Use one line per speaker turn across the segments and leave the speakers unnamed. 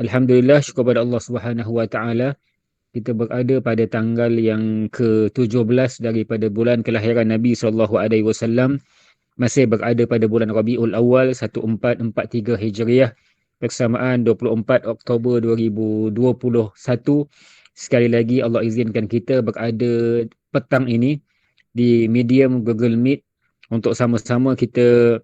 Alhamdulillah, syukur pada Allah Subhanahu Wa Taala. Kita berada pada tanggal yang ke-17 daripada bulan kelahiran Nabi sallallahu alaihi wasallam. Masih berada pada bulan Rabiul Awal 1443 Hijriah bersamaan 24 Oktober 2021. Sekali lagi Allah izinkan kita berada petang ini di medium Google Meet untuk sama-sama kita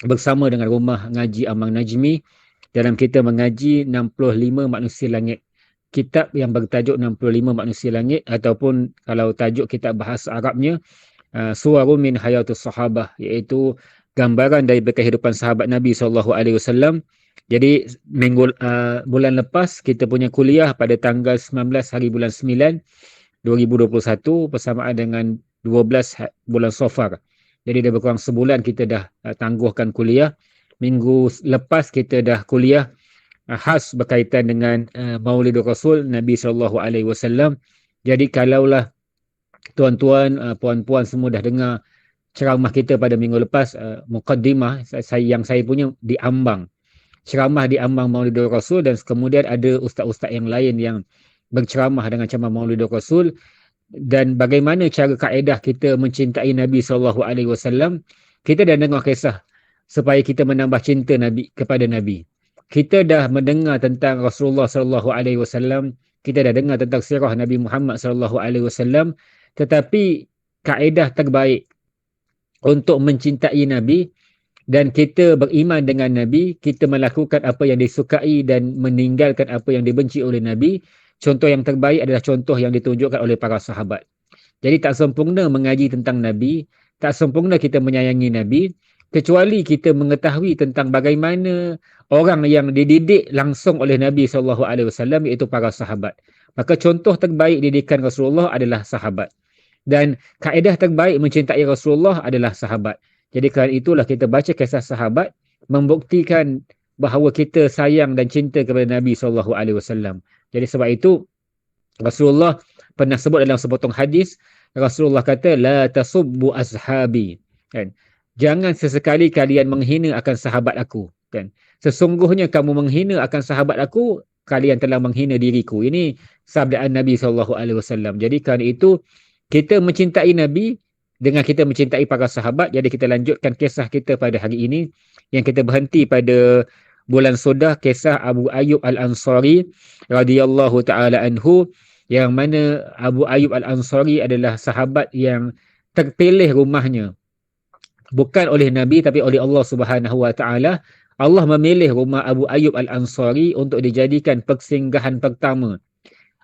bersama dengan Rumah Ngaji Amang Najmi dalam kita mengaji 65 Manusia Langit. Kitab yang bertajuk 65 Manusia Langit, ataupun kalau tajuk kitab bahasa Arabnya Suwarun min Hayatus Sahabah, iaitu gambaran dari kehidupan sahabat Nabi SAW. Jadi bulan lepas kita punya kuliah pada tanggal 19 hari bulan 9 2021 bersamaan dengan 12 bulan Safar. Jadi lebih kurang sebulan kita dah tangguhkan kuliah. Minggu lepas kita dah kuliah khas berkaitan dengan Maulidur Rasul Nabi SAW. Jadi kalaulah tuan-tuan, puan-puan semua dah dengar ceramah kita pada minggu lepas, mukaddimah yang saya punya di Ambang. Ceramah di Ambang Maulidur Rasul, dan kemudian ada ustaz-ustaz yang lain yang berceramah dengan ceramah Maulidur Rasul, dan bagaimana cara kaedah kita mencintai Nabi SAW. Kita dah dengar kisah supaya kita menambah cinta Nabi kepada Nabi. Kita dah mendengar tentang Rasulullah SAW, kita dah dengar tentang sirah Nabi Muhammad SAW, tetapi kaedah terbaik untuk mencintai Nabi dan kita beriman dengan Nabi, kita melakukan apa yang disukai dan meninggalkan apa yang dibenci oleh Nabi. Contoh yang terbaik adalah contoh yang ditunjukkan oleh para sahabat. Jadi tak sempurna mengaji tentang Nabi, tak sempurna kita menyayangi Nabi, kecuali kita mengetahui tentang bagaimana orang yang dididik langsung oleh Nabi SAW, iaitu para sahabat. Maka contoh terbaik didikan Rasulullah adalah sahabat. Dan kaedah terbaik mencintai Rasulullah adalah sahabat. Jadi kerana itulah kita baca kisah sahabat membuktikan bahawa kita sayang dan cinta kepada Nabi SAW. Jadi sebab itu Rasulullah pernah sebut dalam sepotong hadis, Rasulullah kata, la tasubbu ashabi. Kan? Jangan sesekali kalian menghina akan sahabat aku. Kan? Sesungguhnya kamu menghina akan sahabat aku, kalian telah menghina diriku. Ini sabdaan Nabi SAW. Jadi kerana itu kita mencintai Nabi dengan kita mencintai para sahabat. Jadi kita lanjutkan kisah kita pada hari ini, yang kita berhenti pada bulan Sodah, kisah Abu Ayyub Al-Ansari radhiyallahu taala anhu, yang mana Abu Ayyub Al-Ansari adalah sahabat yang terpilih rumahnya bukan oleh Nabi tapi oleh Allah Subhanahu wa taala. Allah memilih rumah Abu Ayyub Al-Ansari untuk dijadikan persinggahan pertama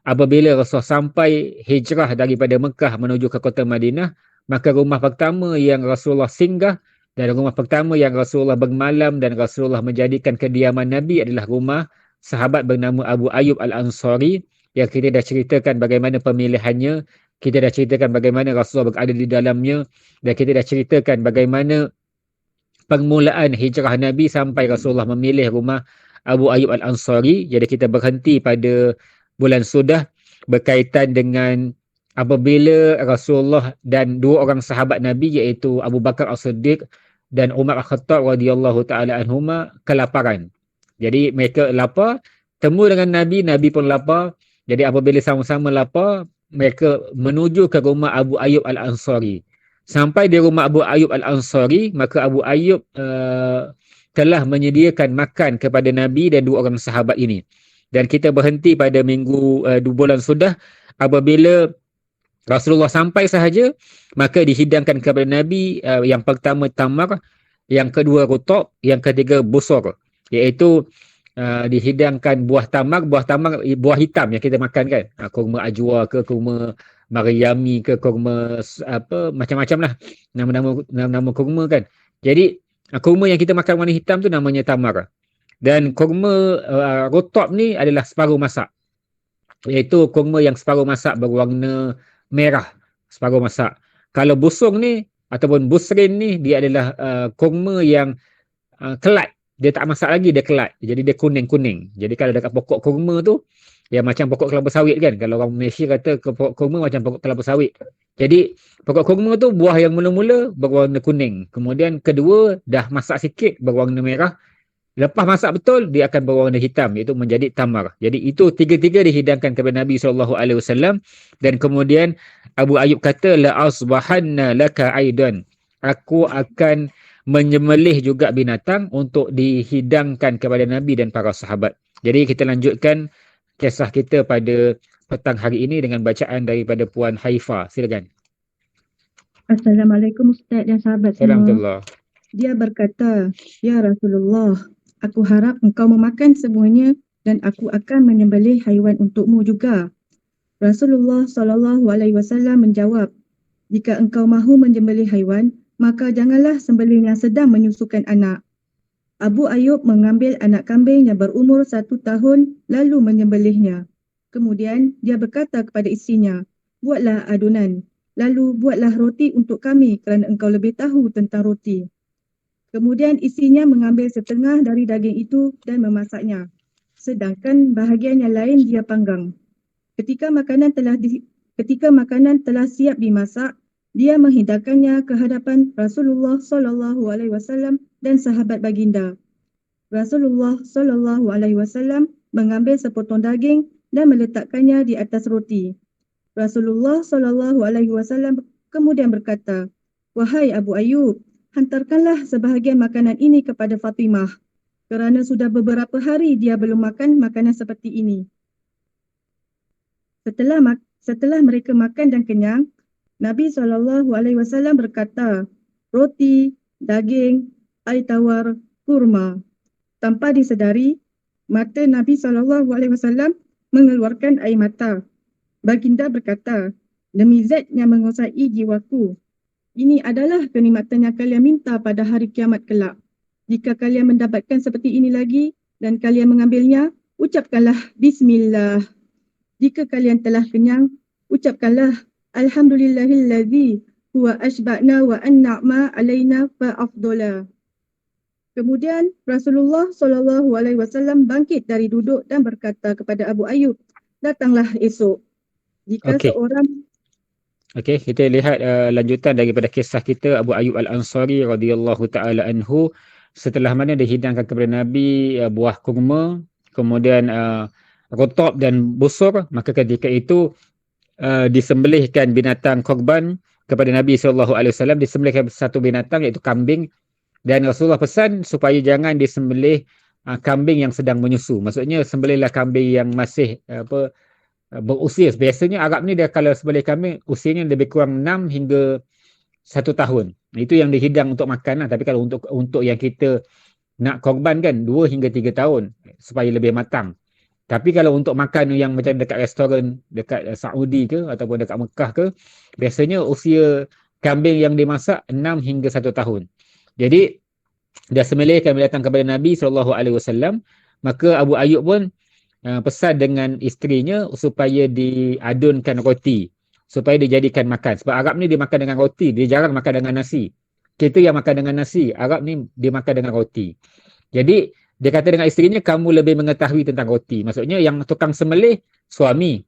apabila Rasul sampai hijrah daripada Mekah menuju ke kota Madinah. Maka rumah pertama yang Rasulullah singgah dan rumah pertama yang Rasulullah bermalam dan Rasulullah menjadikan kediaman Nabi adalah rumah sahabat bernama Abu Ayyub Al-Ansari, yang kita dah ceritakan bagaimana pemilihannya, kita dah ceritakan bagaimana Rasulullah berada di dalamnya, dan kita dah ceritakan bagaimana permulaan hijrah Nabi sampai Rasulullah memilih rumah Abu Ayyub Al-Ansari. Jadi kita berhenti pada bulan Sudah berkaitan dengan apabila Rasulullah dan dua orang sahabat Nabi, iaitu Abu Bakar As-Siddiq dan Umar Al-Khattab radhiyallahu taala anhuma, kelaparan. Jadi mereka lapar, temu dengan Nabi, Nabi pun lapar. Jadi apabila sama-sama lapar, mereka menuju ke rumah Abu Ayyub Al-Ansari. Sampai di rumah Abu Ayyub Al-Ansari, maka Abu Ayyub telah menyediakan makan kepada Nabi dan dua orang sahabat ini. Dan kita berhenti pada minggu bulan Sudah apabila Rasulullah sampai sahaja, maka dihidangkan kepada Nabi yang pertama tamar, yang kedua rutab, yang ketiga busur, iaitu dihidangkan buah tamar, buah hitam yang kita makan kan, kurma ajwa ke, kurma Maryami ke, kurma apa macam-macam lah nama kurma kan. Jadi kurma yang kita makan warna hitam tu namanya tamar, dan kurma rutab ni adalah separuh masak, iaitu kurma yang separuh masak berwarna merah, separuh masak. Kalau busung ni ataupun busrin ni, dia adalah kurma yang kelat, dia tak masak lagi, dia kelat, jadi dia kuning-kuning. Jadi kalau dekat pokok kurma tu, ya macam pokok kelapa sawit kan, kalau orang Malaysia kata pokok kurma macam pokok kelapa sawit. Jadi pokok kurma tu buah yang mula-mula berwarna kuning, kemudian kedua dah masak sikit berwarna merah, Lepas masak betul, dia akan berwarna hitam, iaitu menjadi tamar. Jadi itu tiga-tiga dihidangkan kepada Nabi SAW. Dan kemudian Abu Ayyub kata, la asbahanna laka aidan. Aku akan menyembelih juga binatang untuk dihidangkan kepada Nabi dan para sahabat. Jadi kita lanjutkan kisah kita pada petang hari ini dengan bacaan daripada Puan Haifa. Silakan.
Assalamualaikum Ustaz dan sahabat semua.
Alhamdulillah.
Dia berkata, Ya Rasulullah, aku harap engkau memakan semuanya dan aku akan menyembelih haiwan untukmu juga. Rasulullah SAW menjawab, jika engkau mahu menyembelih haiwan, maka janganlah sembelih yang sedang menyusukan anak. Abu Ayyub mengambil anak kambing yang berumur 1 tahun lalu menyembelihnya. Kemudian dia berkata kepada isinya, buatlah adunan. Lalu buatlah roti untuk kami kerana engkau lebih tahu tentang roti. Kemudian isinya mengambil setengah dari daging itu dan memasaknya. Sedangkan bahagian yang lain dia panggang. Ketika makanan telah siap dimasak, dia menghidangkannya ke hadapan Rasulullah SAW dan sahabat baginda. Rasulullah SAW mengambil sepotong daging dan meletakkannya di atas roti. Rasulullah SAW kemudian berkata, wahai Abu Ayyub, hantarkanlah sebahagian makanan ini kepada Fatimah kerana sudah beberapa hari dia belum makan makanan seperti ini. Setelah mereka makan dan kenyang, Nabi SAW berkata, roti, daging, air tawar, kurma. Tanpa disedari, mata Nabi SAW mengeluarkan air mata. Baginda berkata, demi zat yang menguasai jiwaku, ini adalah kenikmatan yang kalian minta pada hari kiamat kelak. Jika kalian mendapatkan seperti ini lagi dan kalian mengambilnya, ucapkanlah Bismillah. Jika kalian telah kenyang, ucapkanlah Alhamdulillahillazi huwa ashba'na wa anna'ma alaina fa'afdola. Kemudian Rasulullah SAW bangkit dari duduk dan berkata kepada Abu Ayyub, datanglah esok. Jika seorang
Okey, kita lihat lanjutan daripada kisah kita Abu Ayyub Al-Ansari radhiyallahu taala anhu. Setelah mana dihidangkan kepada Nabi buah kurma, kemudian rotab dan busur, maka ketika itu disembelihkan binatang korban kepada Nabi SAW. Disembelihkan satu binatang iaitu kambing, dan Rasulullah pesan supaya jangan disembelih kambing yang sedang menyusu. Maksudnya sembelihlah kambing yang masih berusia. Biasanya Arab ni dia kalau sembelih kambing usianya lebih kurang 6 hingga 1 tahun. Itu yang dihidang untuk makan lah. Tapi kalau untuk yang kita nak korban kan 2 hingga 3 tahun supaya lebih matang. Tapi kalau untuk makan yang macam dekat restoran dekat Saudi ke ataupun dekat Mekah ke, biasanya usia kambing yang dimasak 6 hingga 1 tahun. Jadi dah sembelihkan datang kepada Nabi SAW, maka Abu Ayyub pun pesan dengan isterinya supaya diadunkan roti, supaya dijadikan makan. Sebab Arab ni dia makan dengan roti, dia jarang makan dengan nasi. Kita yang makan dengan nasi, Arab ni dia makan dengan roti. Jadi dia kata dengan isterinya, kamu lebih mengetahui tentang roti. Maksudnya yang tukang sembelih suami,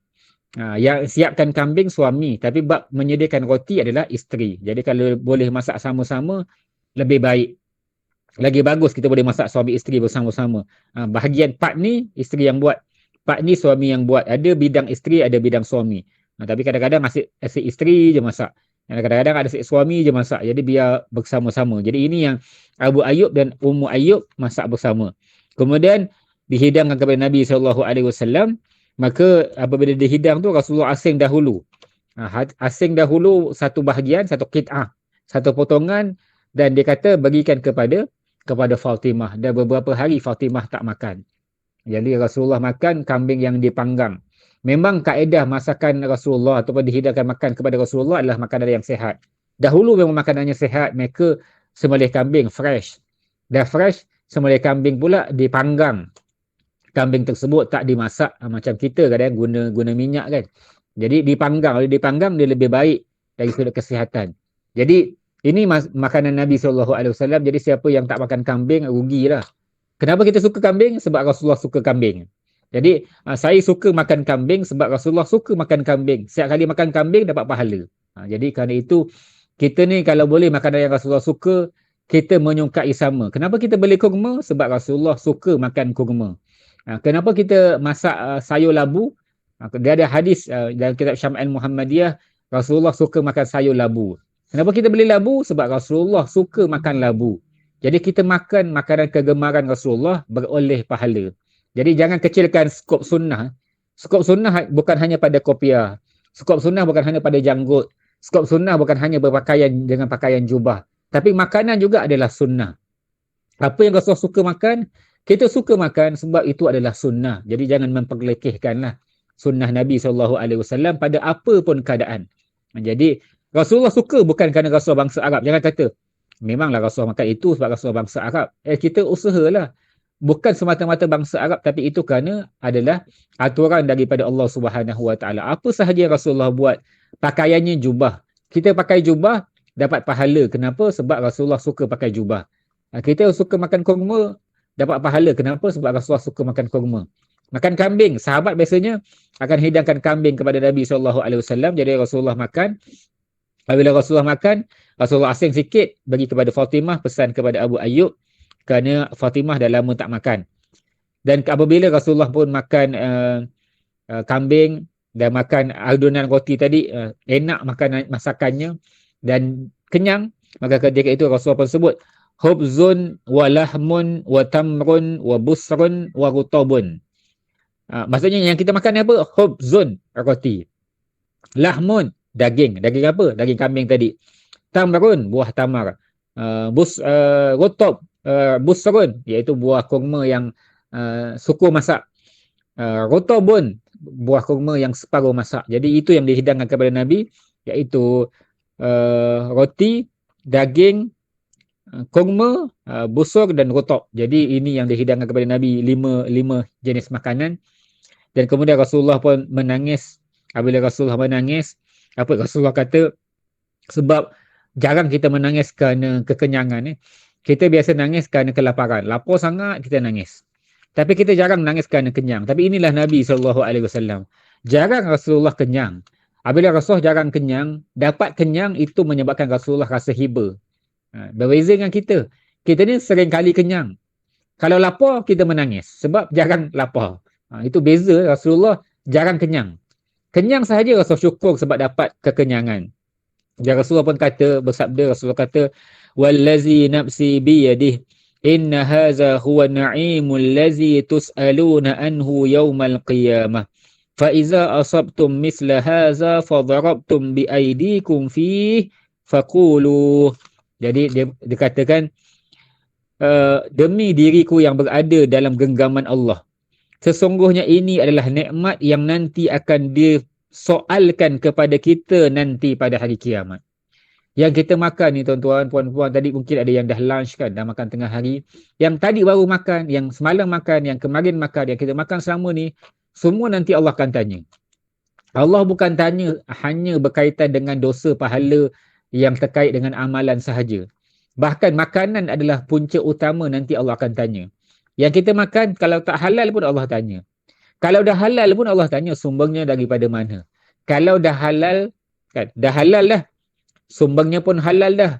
yang siapkan kambing suami, tapi bab menyediakan roti adalah isteri. Jadi kalau boleh masak sama-sama lebih baik. Lagi bagus kita boleh masak suami isteri bersama-sama. Bahagian part ni isteri yang buat, part ni suami yang buat. Ada bidang isteri, ada bidang suami. Tapi kadang-kadang asyik isteri je masak. Kadang-kadang ada asyik suami je masak. Jadi biar bersama-sama. Jadi ini yang Abu Ayyub dan Ummu Ayyub masak bersama. Kemudian dihidangkan kepada Nabi SAW. Maka apabila dihidang tu Rasulullah asing dahulu. Asing dahulu satu bahagian, satu qit'ah, satu potongan, dan dia kata bagikan kepada Fatimah. Dan beberapa hari Fatimah tak makan. Jadi Rasulullah makan kambing yang dipanggang. Memang kaedah masakan Rasulullah ataupun dihidangkan makan kepada Rasulullah adalah makanan yang sihat. Dahulu memang makanannya sihat, mereka sembelih kambing fresh. Dah fresh, sembelih kambing pula dipanggang. Kambing tersebut tak dimasak macam kita kadang guna minyak kan. Jadi dipanggang. Kalau dipanggang dia lebih baik dari sudut kesihatan. Jadi ini makanan Nabi SAW. Jadi siapa yang tak makan kambing, rugilah. Kenapa kita suka kambing? Sebab Rasulullah suka kambing. Jadi saya suka makan kambing sebab Rasulullah suka makan kambing. Setiap kali makan kambing dapat pahala. Jadi kerana itu, kita ni kalau boleh makanan yang Rasulullah suka, kita menyukai sama. Kenapa kita beli kurma? Sebab Rasulullah suka makan kurma. Kenapa kita masak sayur labu? Dia ada hadis dalam kitab Syam'il Muhammadiyah, Rasulullah suka makan sayur labu. Kenapa kita beli labu? Sebab Rasulullah suka makan labu. Jadi kita makan makanan kegemaran Rasulullah, beroleh pahala. Jadi jangan kecilkan skop sunnah. Skop sunnah bukan hanya pada kopiah. Skop sunnah bukan hanya pada janggut. Skop sunnah bukan hanya berpakaian dengan pakaian jubah. Tapi makanan juga adalah sunnah. Apa yang Rasulullah suka makan, kita suka makan sebab itu adalah sunnah. Jadi jangan memperlekehkanlah sunnah Nabi SAW pada apa pun keadaan. Jadi Rasulullah suka bukan kerana Rasulullah bangsa Arab. Jangan kata, memanglah Rasulullah makan itu sebab Rasulullah bangsa Arab. Kita usahalah. Bukan semata-mata bangsa Arab, tapi itu kerana adalah aturan daripada Allah Subhanahu Wa Taala. Apa sahaja yang Rasulullah buat, pakaiannya jubah. Kita pakai jubah, dapat pahala. Kenapa? Sebab Rasulullah suka pakai jubah. Kita suka makan kurma, dapat pahala. Kenapa? Sebab Rasulullah suka makan kurma. Makan kambing, sahabat biasanya akan hidangkan kambing kepada Nabi SAW. Jadi Rasulullah makan. Apabila Rasulullah makan, Rasulullah asing sikit, bagi kepada Fatimah, pesan kepada Abu Ayyub, kerana Fatimah dah lama tak makan. Dan apabila Rasulullah pun makan kambing dan makan adonan roti tadi, enak makan masakannya dan kenyang, maka ketika itu Rasulullah pun sebut, hubzun wa lahmun wa tamrun wa busrun wa rutabun. Maksudnya yang kita makan ni apa? Hubzun, roti. Lahmun, daging. Daging apa? Daging kambing tadi. Tamrun, buah tamar. Rutab, busrun, iaitu buah kurma yang suku masak. Rutabun, buah kurma yang separuh masak. Jadi itu yang dihidangkan kepada Nabi, iaitu roti, daging, kurma, busur dan rutab. Jadi ini yang dihidangkan kepada Nabi, lima jenis makanan. Dan kemudian Rasulullah pun menangis. Apabila Rasulullah menangis, apa Rasulullah kata, sebab jarang kita menangis kerana kekenyangan. Kita biasa nangis kerana kelaparan. Lapar sangat, kita nangis. Tapi kita jarang nangis kerana kenyang. Tapi inilah Nabi SAW. Jarang Rasulullah kenyang. Apabila Rasulullah jarang kenyang, dapat kenyang itu menyebabkan Rasulullah rasa hiba. Berbeza dengan kita. Kita ni sering kali kenyang. Kalau lapar, kita menangis. Sebab jarang lapar. Itu beza. Rasulullah jarang kenyang. Kenyang sahaja Rasulullah syukur sebab dapat kekenyangan. Dan Rasulullah pun kata, bersabda, Rasulullah kata, wallazi nafsi biyadih, inna haza huwa na'imul lazi tus'aluna anhu yawmal qiyamah. Fa'iza asabtum misla haza fadarabtum biaidikum fih faqulu. Jadi dia katakan, demi diriku yang berada dalam genggaman Allah, sesungguhnya ini adalah nikmat yang nanti akan disoalkan kepada kita nanti pada hari kiamat. Yang kita makan ni tuan-tuan, puan-puan, tadi mungkin ada yang dah lunch kan, dah makan tengah hari. Yang tadi baru makan, yang semalam makan, yang kemarin makan, yang kita makan selama ni, semua nanti Allah akan tanya. Allah bukan tanya hanya berkaitan dengan dosa pahala yang terkait dengan amalan sahaja. Bahkan makanan adalah punca utama nanti Allah akan tanya. Yang kita makan, kalau tak halal pun Allah tanya. Kalau dah halal pun Allah tanya sumbangnya daripada mana. Kalau dah halal, kan, dah halal dah, sumbangnya pun halal dah,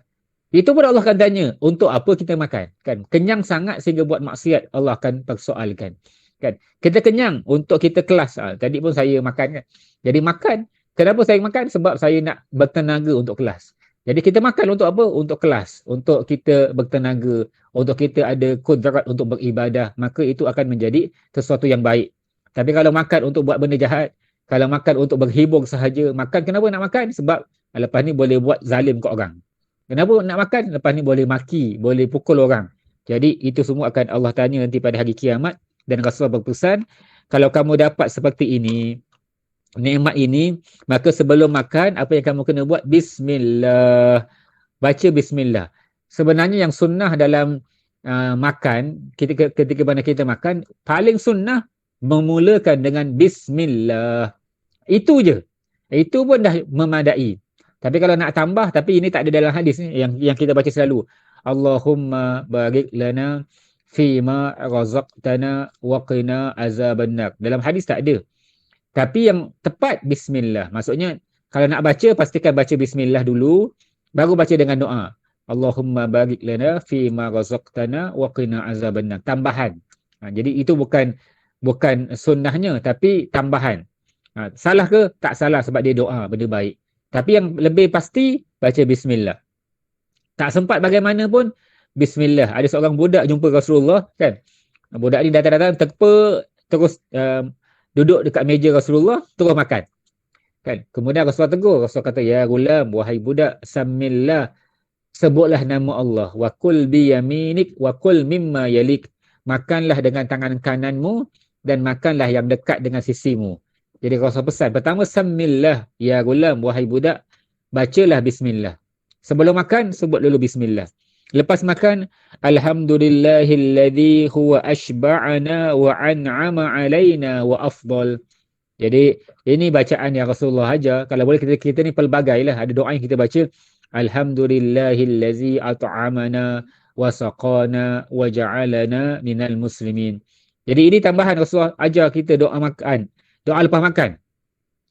itu pun Allah akan tanya, untuk apa kita makan? Kan? Kenyang sangat sehingga buat maksiat, Allah akan persoalkan. Kan? Kita kenyang untuk kita kelas. Tadi pun saya makan kan. Jadi makan, kenapa saya makan? Sebab saya nak bertenaga untuk kelas. Jadi kita makan untuk apa? Untuk kelas, untuk kita bertenaga, untuk kita ada kudrat untuk beribadah, maka itu akan menjadi sesuatu yang baik. Tapi kalau makan untuk buat benda jahat, kalau makan untuk berhibur sahaja, makan kenapa nak makan? Sebab lepas ni boleh buat zalim ke orang. Kenapa nak makan? Lepas ni boleh maki, boleh pukul orang. Jadi itu semua akan Allah tanya nanti pada hari kiamat. Dan Rasulullah berpesan, kalau kamu dapat seperti ini, nikmat ini, maka sebelum makan, apa yang kamu kena buat? Bismillah. Baca bismillah. Sebenarnya yang sunnah dalam makan, ketika mana kita makan, paling sunnah memulakan dengan bismillah. Itu je. Itu pun dah memadai. Tapi kalau nak tambah, tapi ini tak ada dalam hadis ni, yang kita baca selalu. Allahumma barik lana fima razaqtana wa qina azabannar. Dalam hadis tak ada. Tapi yang tepat bismillah. Maksudnya kalau nak baca, pastikan baca bismillah dulu, baru baca dengan doa. Allahumma barik lana fi ma razaqtana wa qina azabannar. Tambahan. Jadi itu bukan sunnahnya tapi tambahan. Salah ke? Tak salah sebab dia doa benda baik. Tapi yang lebih pasti baca bismillah. Tak sempat bagaimana pun bismillah. Ada seorang budak jumpa Rasulullah kan. Budak ni datang-datang terus duduk dekat meja Rasulullah terus makan. Kan? Kemudian Rasulullah tegur. Rasulullah kata, ya gulam, wahai budak, samillah, sebutlah nama Allah, wa kul bi yaminik wa kul mimma yalik. Makanlah dengan tangan kananmu dan makanlah yang dekat dengan sisimu. Jadi Rasulullah pesan, pertama samillah, ya gulam, wahai budak, bacalah bismillah. Sebelum makan sebut dulu bismillah. Lepas makan, alhamdulillahilladzi huwa ashba'ana wa an'ama alaina wa afdal. Jadi ini bacaan yang Rasulullah ajar. Kalau boleh kita ni pelbagai lah. Ada doa yang kita baca. Alhamdulillahillazi at'amana wa saqana wa ja'alana minal muslimin. Jadi ini tambahan Rasulullah ajar kita doa makan. Doa lepas makan.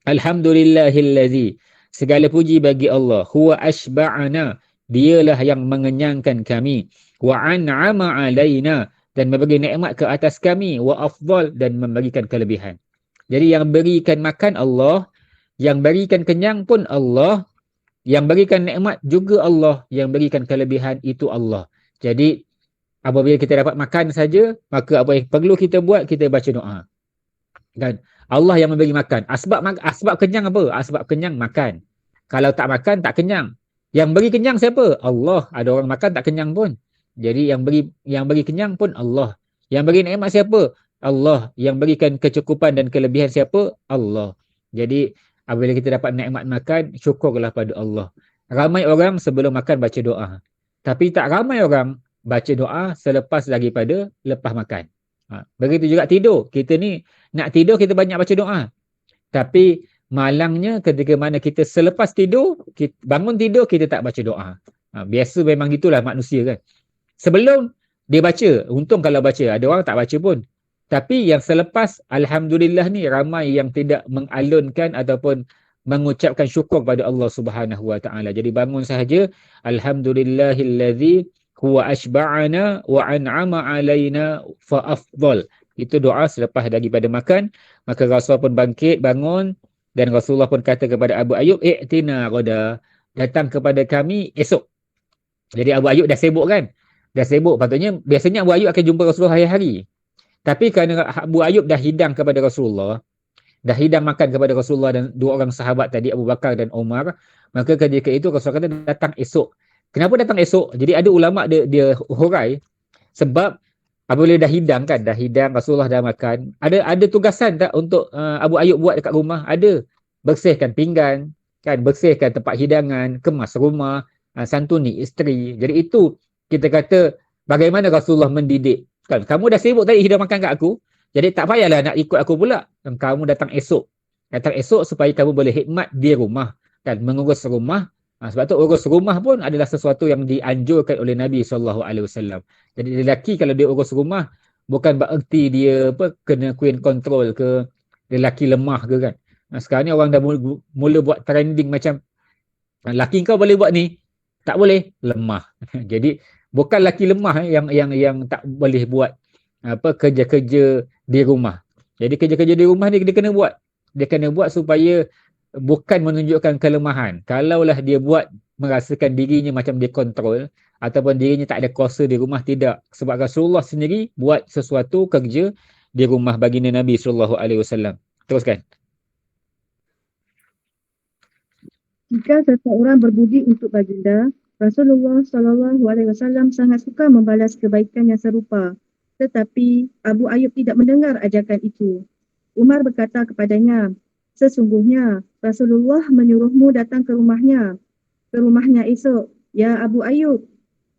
Alhamdulillahillazi. Segala puji bagi Allah. Huwa ashba'ana. Dialah yang mengenyangkan kami. Wa an'ama alaina. Dan memberi nikmat ke atas kami. Wa afdal. Dan memberikan kelebihan. Jadi yang berikan makan Allah, yang berikan kenyang pun Allah, yang berikan nikmat juga Allah, yang berikan kelebihan itu Allah. Jadi apabila kita dapat makan saja, maka apa yang perlu kita buat, kita baca doa. Kan? Allah yang memberi makan. Asbab kenyang apa? Asbab kenyang makan. Kalau tak makan, tak kenyang. Yang beri kenyang siapa? Allah. Ada orang makan tak kenyang pun. Jadi yang beri kenyang pun Allah. Yang beri nikmat siapa? Allah. Yang berikan kecukupan dan kelebihan siapa? Allah. Jadi apabila kita dapat nikmat makan, syukurlah pada Allah. Ramai orang sebelum makan baca doa. Tapi tak ramai orang baca doa selepas lepas makan. Begitu juga tidur. Kita ni nak tidur kita banyak baca doa. Tapi malangnya ketika mana kita selepas tidur, bangun tidur kita tak baca doa. Biasa memang gitulah manusia kan. Sebelum dia baca, untung kalau baca. Ada orang tak baca pun. Tapi yang selepas, alhamdulillah ni ramai yang tidak mengalunkan ataupun mengucapkan syukur pada Allah Subhanahu Wa Taala. Jadi bangun sahaja, alhamdulillahillazi huwa ashba'ana wa an'ama alaina fa afdal. Itu doa selepas daripada makan. Maka Rasulullah pun bangkit, bangun, dan Rasulullah pun kata kepada Abu Ayyub, i'tina ghada, datang kepada kami esok. Jadi Abu Ayyub dah sibuk kan? Dah sibuk. Patutnya biasanya Abu Ayyub akan jumpa Rasulullah hari-hari. Tapi kerana Abu Ayyub dah hidang kepada Rasulullah, dah hidang makan kepada Rasulullah dan dua orang sahabat tadi, Abu Bakar dan Umar, maka ketika itu Rasulullah kata datang esok. Kenapa datang esok? Jadi ada ulama' dia hurai, sebab apabila dah hidang kan, dah hidang, Rasulullah dah makan, ada tugasan tak untuk Abu Ayyub buat dekat rumah? Ada. Bersihkan pinggan, kan, bersihkan tempat hidangan, kemas rumah, santuni isteri. Jadi itu kita kata bagaimana Rasulullah mendidik. Kan, kamu dah sibuk tadi hidang makan kat aku, jadi tak payahlah nak ikut aku pula. Kamu datang esok. Datang esok supaya kamu boleh khidmat di rumah. Kan, mengurus rumah. Sebab tu urus rumah pun adalah sesuatu yang dianjurkan oleh Nabi SAW. Jadi lelaki kalau dia urus rumah, bukan bererti dia kena queen control ke, lelaki lemah ke kan. Sekarang ni orang dah mula buat trending macam, lelaki kau boleh buat ni, tak boleh, lemah. Jadi bukan lelaki lemah yang tak boleh buat kerja-kerja di rumah. Jadi kerja-kerja di rumah ni dia kena buat. Dia kena buat supaya bukan menunjukkan kelemahan. Kalaulah dia buat merasakan dirinya macam dia kontrol ataupun dirinya tak ada kuasa di rumah, tidak. Sebab Rasulullah sendiri buat sesuatu kerja di rumah baginda Nabi SAW. Teruskan.
Jika seseorang berbudi untuk baginda, Rasulullah SAW sangat suka membalas kebaikan yang serupa. Tetapi Abu Ayyub tidak mendengar ajakan itu. Umar berkata kepadanya, sesungguhnya Rasulullah menyuruhmu datang ke rumahnya esok, ya Abu Ayyub.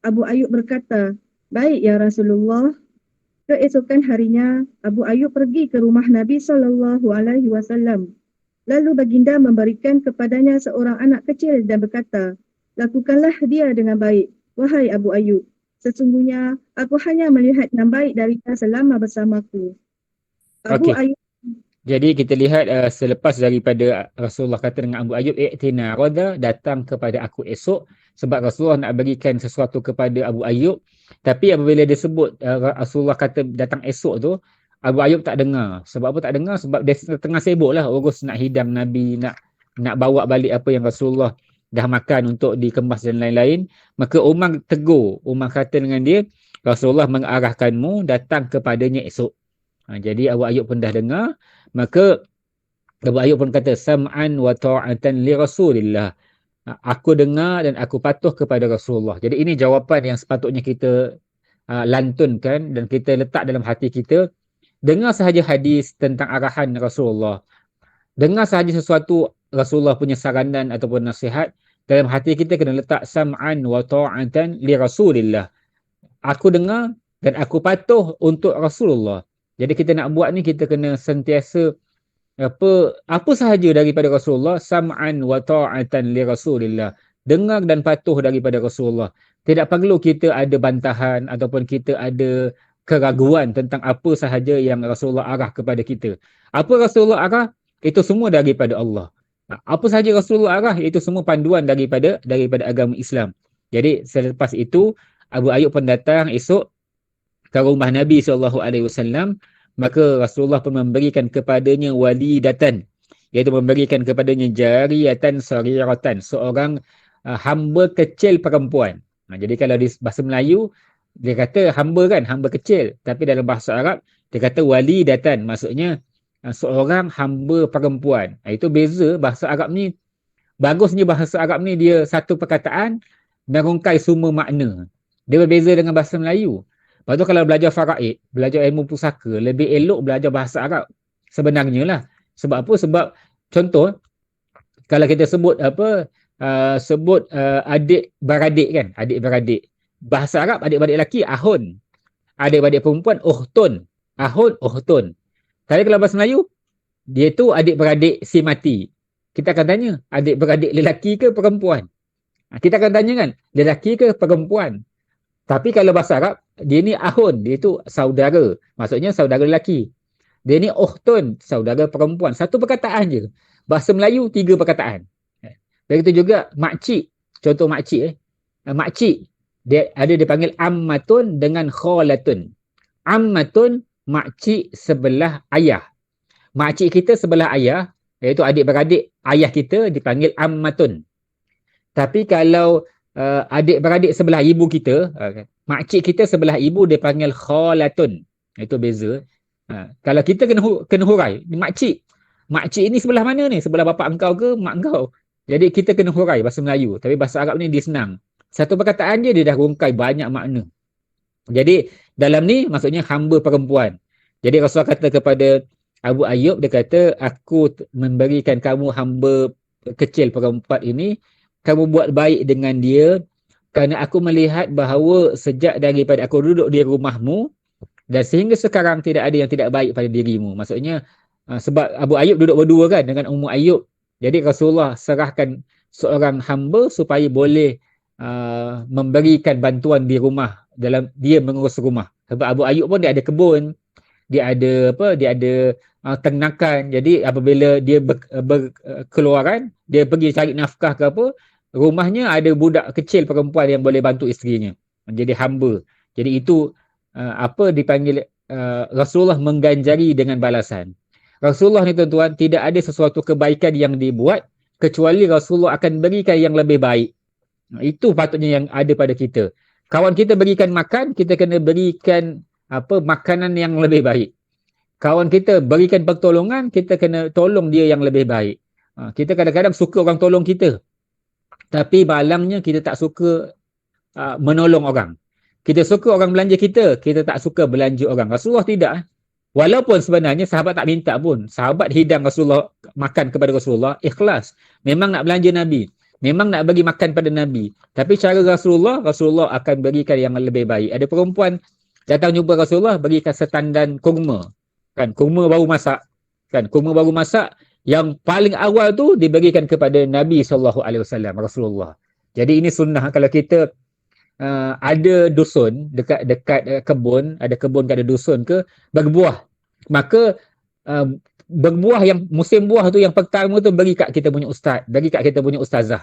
Abu Ayyub berkata, baik ya Rasulullah. Keesokan harinya, Abu Ayyub pergi ke rumah Nabi SAW. Lalu baginda memberikan kepadanya seorang anak kecil dan berkata, lakukanlah dia dengan baik, wahai Abu Ayyub. Sesungguhnya aku hanya melihat yang baik darinya selama bersamaku. Abu Ayyub.
Jadi kita lihat selepas daripada Rasulullah kata dengan Abu Ayyub, i'tina ghada, datang kepada aku esok. sebab Rasulullah nak berikan sesuatu kepada Abu Ayyub, tapi apabila dia sebut Rasulullah kata datang esok tu, Abu Ayyub tak dengar. Sebab apa tak dengar? Sebab dia tengah sibuk lah urus nak hidang Nabi, nak bawa balik apa yang Rasulullah dah makan untuk dikemas dan lain-lain. Maka Umar tegur, Umar kata dengan dia, Rasulullah mengarahkanmu datang kepadanya esok. Jadi Abu Ayyub pun dah dengar, maka Abu Ayyub pun kata sam'an wa ta'atan li Rasulillah. Aku dengar dan aku patuh kepada Rasulullah. Jadi ini jawapan yang sepatutnya kita lantunkan dan kita letak dalam hati kita. Dengar sahaja hadis tentang arahan Rasulullah, dengar sahaja sesuatu Rasulullah punya saranan ataupun nasihat, dalam hati kita kena letak sam'an wa ta'atan li Rasulillah. Aku dengar dan aku patuh untuk Rasulullah. Jadi kita nak buat ni, kita kena sentiasa apa sahaja daripada Rasulullah, sam'an wa ta'atan li Rasulillah, dengar dan patuh daripada Rasulullah. Tidak perlu kita ada bantahan ataupun kita ada keraguan tentang apa sahaja yang Rasulullah arah kepada kita. Apa Rasulullah arah, itu semua daripada Allah. Apa sahaja Rasulullah arah, itu semua panduan daripada agama Islam. Jadi selepas itu Abu Ayyub pun datang esok ke rumah Nabi SAW. Maka Rasulullah pun memberikan kepadanya walidatan, iaitu memberikan kepadanya jariyatan sariratan, seorang hamba kecil perempuan. Jadi kalau di bahasa Melayu dia kata hamba kan, hamba kecil, tapi dalam bahasa Arab dia kata walidatan, maksudnya seorang hamba perempuan. Itu beza bahasa Arab ni. Bagusnya bahasa Arab ni dia satu perkataan merungkai semua makna. Dia berbeza dengan bahasa Melayu. Lepas tu kalau belajar faraid, belajar ilmu pusaka, lebih elok belajar bahasa Arab sebenarnya lah. Sebab apa? Sebab contoh, kalau kita sebut adik-beradik kan, adik-beradik. Bahasa Arab adik-beradik lelaki ahun. Adik-beradik perempuan uhtun. Ahun, uhtun. Tapi kalau bahasa Melayu, dia tu adik-beradik si mati. Kita akan tanya, adik-beradik lelaki ke perempuan? Kita akan tanya kan, lelaki ke perempuan? Tapi kalau bahasa Arab, dia ni ahun, dia tu saudara. Maksudnya saudara lelaki. Dia ni uhtun, saudara perempuan. Satu perkataan je. Bahasa Melayu, 3 perkataan. Begitu juga makcik. Contoh makcik. Makcik, dia dipanggil ammatun dengan kholatun. Ammatun, makcik sebelah ayah. Makcik kita sebelah ayah, iaitu adik-beradik ayah kita, dipanggil ammatun. Tapi kalau adik-beradik sebelah ibu kita, makcik kita sebelah ibu dia panggil kholatun. Itu beza. Kalau kita kena hurai, makcik ini sebelah mana ni? Sebelah bapa engkau ke mak engkau? Jadi kita kena hurai bahasa Melayu. Tapi bahasa Arab ni dia senang. Satu perkataan dia dah rungkai banyak makna. Jadi dalam ni maksudnya hamba perempuan. Jadi Rasulullah kata kepada Abu Ayyub, dia kata, aku memberikan kamu hamba kecil perempuan ini, kamu buat baik dengan dia, kerana aku melihat bahawa sejak daripada aku duduk di rumahmu dan sehingga sekarang tidak ada yang tidak baik pada dirimu. Maksudnya sebab Abu Ayyub duduk berdua kan dengan Ummu Ayyub. Jadi Rasulullah serahkan seorang hamba supaya boleh memberikan bantuan di rumah dalam dia mengurus rumah. Sebab Abu Ayyub pun dia ada kebun, dia ada ternakan. Jadi apabila dia berkeluaran, dia pergi cari nafkah ke apa, rumahnya ada budak kecil perempuan yang boleh bantu isterinya. Jadi hamba. Jadi itu dipanggil Rasulullah mengganjari dengan balasan. Rasulullah ni tuan-tuan, tidak ada sesuatu kebaikan yang dibuat kecuali Rasulullah akan berikan yang lebih baik. Itu patutnya yang ada pada kita. Kawan kita berikan makan, kita kena berikan makanan yang lebih baik. Kawan kita berikan pertolongan, kita kena tolong dia yang lebih baik. Kita kadang-kadang suka orang tolong kita, tapi malangnya kita tak suka menolong orang. Kita suka orang belanja kita, kita tak suka belanja orang. Rasulullah tidak. Walaupun sebenarnya sahabat tak minta pun. Sahabat hidang Rasulullah, makan kepada Rasulullah, ikhlas. Memang nak belanja Nabi. Memang nak bagi makan pada Nabi. Tapi cara Rasulullah akan berikan yang lebih baik. Ada perempuan datang jumpa Rasulullah, berikan setandan kurma. Kan, kurma baru masak. Kan, kurma baru masak. Yang paling awal tu diberikan kepada Nabi SAW, Rasulullah. Jadi ini sunnah. Kalau kita ada dusun dekat kebun, ada kebun kat ada dusun ke, berbuah. Maka berbuah yang musim buah tu yang pertama tu bagi kat kita punya ustaz, bagi kat kita punya ustazah.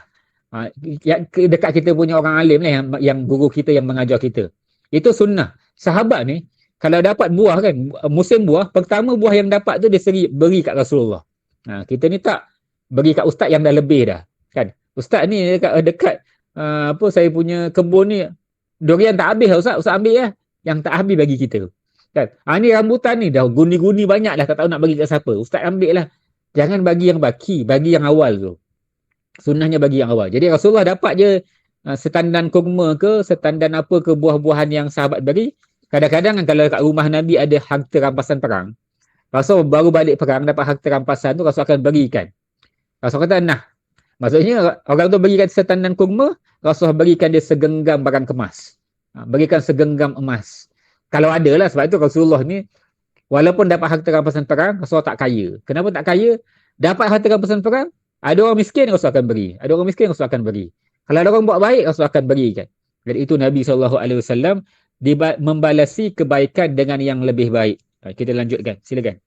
Yang dekat kita punya orang alim lah, yang guru kita yang mengajar kita. Itu sunnah. Sahabat ni kalau dapat buah kan, musim buah, pertama buah yang dapat tu dia beri kat Rasulullah. Kita ni tak beri kat ustaz yang dah lebih dah. Kan? Ustaz ni dekat saya punya kebun ni durian tak habis lah ustaz ambil lah. Yang tak habis bagi kita. Kan? Ni rambutan ni dah guni-guni banyak dah, tak tahu nak bagi kat siapa. Ustaz ambil lah. Jangan bagi yang baki, bagi yang awal tu. Sunnahnya bagi yang awal. Jadi Rasulullah dapat je setandan kurma ke, setandan apa ke buah-buahan yang sahabat beri. Kadang-kadang kalau kat rumah Nabi ada harta rampasan perang, Rasul baru balik perang dapat harta rampasan tu, Rasul akan berikan. Rasul kata nah. Maksudnya orang tu berikan setandan kurma, Rasul berikan dia segenggam barang kemas. Berikan segenggam emas. Kalau ada lah, sebab itu Rasulullah ni walaupun dapat harta rampasan perang, Rasulullah tak kaya. Kenapa tak kaya? Dapat harta rampasan perang, ada orang miskin, Rasul akan beri. Ada orang miskin, Rasul akan beri. Kalau ada orang buat baik, Rasul akan berikan. Jadi itu Nabi SAW membalasi kebaikan dengan yang lebih baik. Kita lanjutkan. Silakan.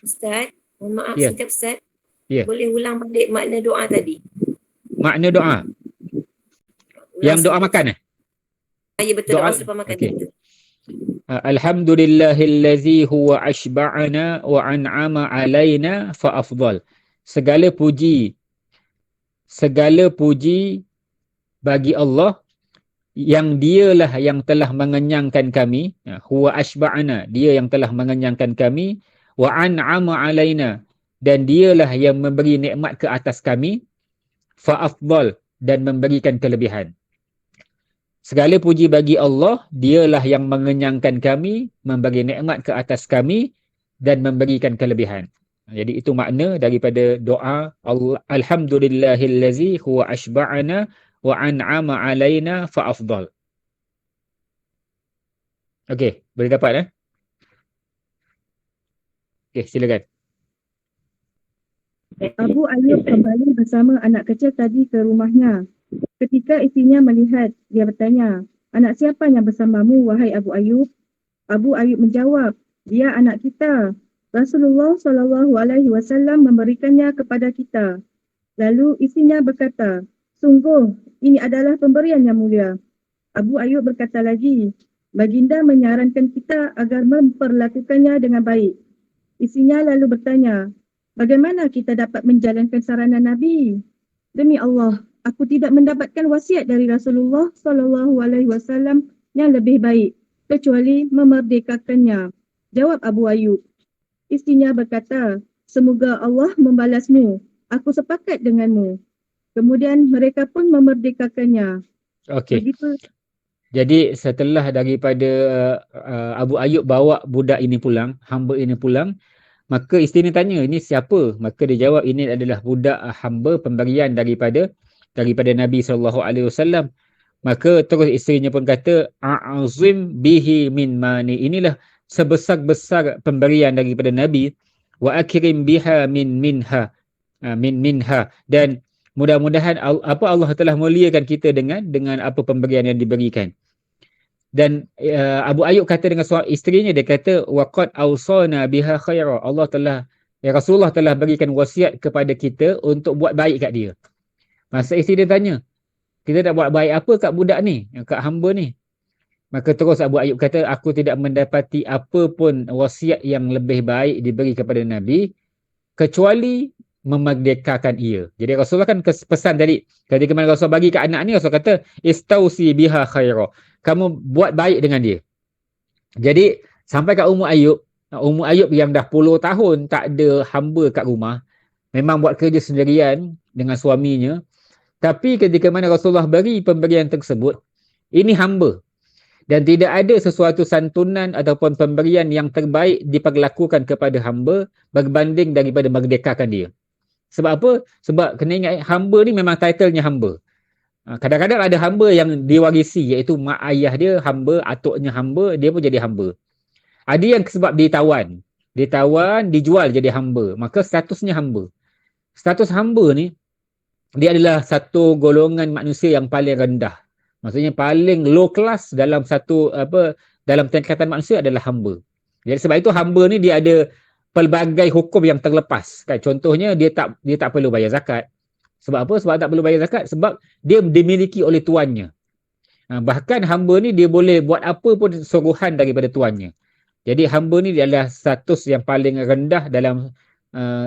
Ustaz, mohon maaf
Ya.
sekejap Ustaz.
Ya.
Boleh ulang balik makna doa tadi?
Makna doa. Yang doa makan
Ya betul,
doa
selepas makan
okey.
itu.
Alhamdulillahillazi huwa ashba'ana wa an'ama alaina fa afdal. Segala puji bagi Allah yang dialah yang telah mengenyangkan kami. Huwa ashba'ana, dia yang telah mengenyangkan kami. Wa an'ama alaina, dan dialah yang memberi nikmat ke atas kami. Fa afdal, dan memberikan kelebihan. Segala puji bagi Allah, dialah yang mengenyangkan kami, memberi nikmat ke atas kami, dan memberikan kelebihan. Jadi itu makna daripada doa Alhamdulillahillazi huwa ashba'ana wa an'ama alaina fa afdal. Okey, boleh dapat Okey, silakan.
Abu Ayyub kembali bersama anak kecil tadi ke rumahnya. Ketika isinya melihat, dia bertanya, "Anak siapa yang bersamamu, wahai Abu Ayyub?" Abu Ayyub menjawab, "Dia anak kita. Rasulullah SAW memberikannya kepada kita." Lalu isinya berkata, "Sungguh, ini adalah pemberian yang mulia." Abu Ayyub berkata lagi, "Baginda menyarankan kita agar memperlakukannya dengan baik." Isinya lalu bertanya, "Bagaimana kita dapat menjalankan saranan Nabi? Demi Allah, aku tidak mendapatkan wasiat dari Rasulullah SAW yang lebih baik, kecuali memerdekakannya." Jawab Abu Ayyub. Istrinya berkata, "Semoga Allah membalasmu. Aku sepakat denganmu." Kemudian mereka pun memerdekakannya.
Okey.
Begitu.
Jadi setelah daripada Abu Ayyub bawa budak ini pulang, hamba ini pulang, maka isteri ni tanya, "Ini siapa?" Maka dia jawab, "Ini adalah budak hamba pemberian daripada Nabi SAW." Maka terus isterinya pun kata, "A'azim bihi min mani." Inilah sebesar-besar pemberian daripada Nabi. Wa akrim biha min minha. Dan mudah-mudahan Allah telah muliakan kita dengan apa pemberian yang diberikan. Dan Abu Ayyub kata dengan isterinya, dia kata, "Waqad awsana biha khaira." Rasulullah telah berikan wasiat kepada kita untuk buat baik kat dia. Masa isteri dia tanya, "Kita nak buat baik apa kat budak ni, kat hamba ni?" Maka terus Abu Ayyub kata, "Aku tidak mendapati apa pun wasiat yang lebih baik diberi kepada Nabi kecuali memerdekakan ia." Jadi Rasulullah kan pesan tadi, ketika mana Rasul bagi kat anak ni, Rasul kata, "Istausi biha khaira." Kamu buat baik dengan dia. Jadi sampai kat Ummu Ayyub yang dah puluh tahun tak ada hamba kat rumah, memang buat kerja sendirian dengan suaminya. Tapi ketika mana Rasulullah beri pemberian tersebut, ini hamba. Dan tidak ada sesuatu santunan ataupun pemberian yang terbaik diperlakukan kepada hamba berbanding daripada merdekakan dia. Sebab apa? Sebab kena ingat, hamba ni memang titlenya hamba. Kadang-kadang ada hamba yang diwarisi, iaitu mak ayah dia hamba, atuknya hamba, dia pun jadi hamba. Ada yang sebab ditawan, dijual jadi hamba, maka statusnya hamba. Status hamba ni, dia adalah satu golongan manusia yang paling rendah. Maksudnya paling low class dalam dalam tingkatan manusia adalah hamba. Jadi sebab itu hamba ni dia ada pelbagai hukum yang terlepas. Kan? Contohnya dia tak perlu bayar zakat. Sebab apa? Sebab tak perlu bayar zakat. Sebab dia dimiliki oleh tuannya. Bahkan hamba ni dia boleh buat apa pun suruhan daripada tuannya. Jadi hamba ni adalah status yang paling rendah dalam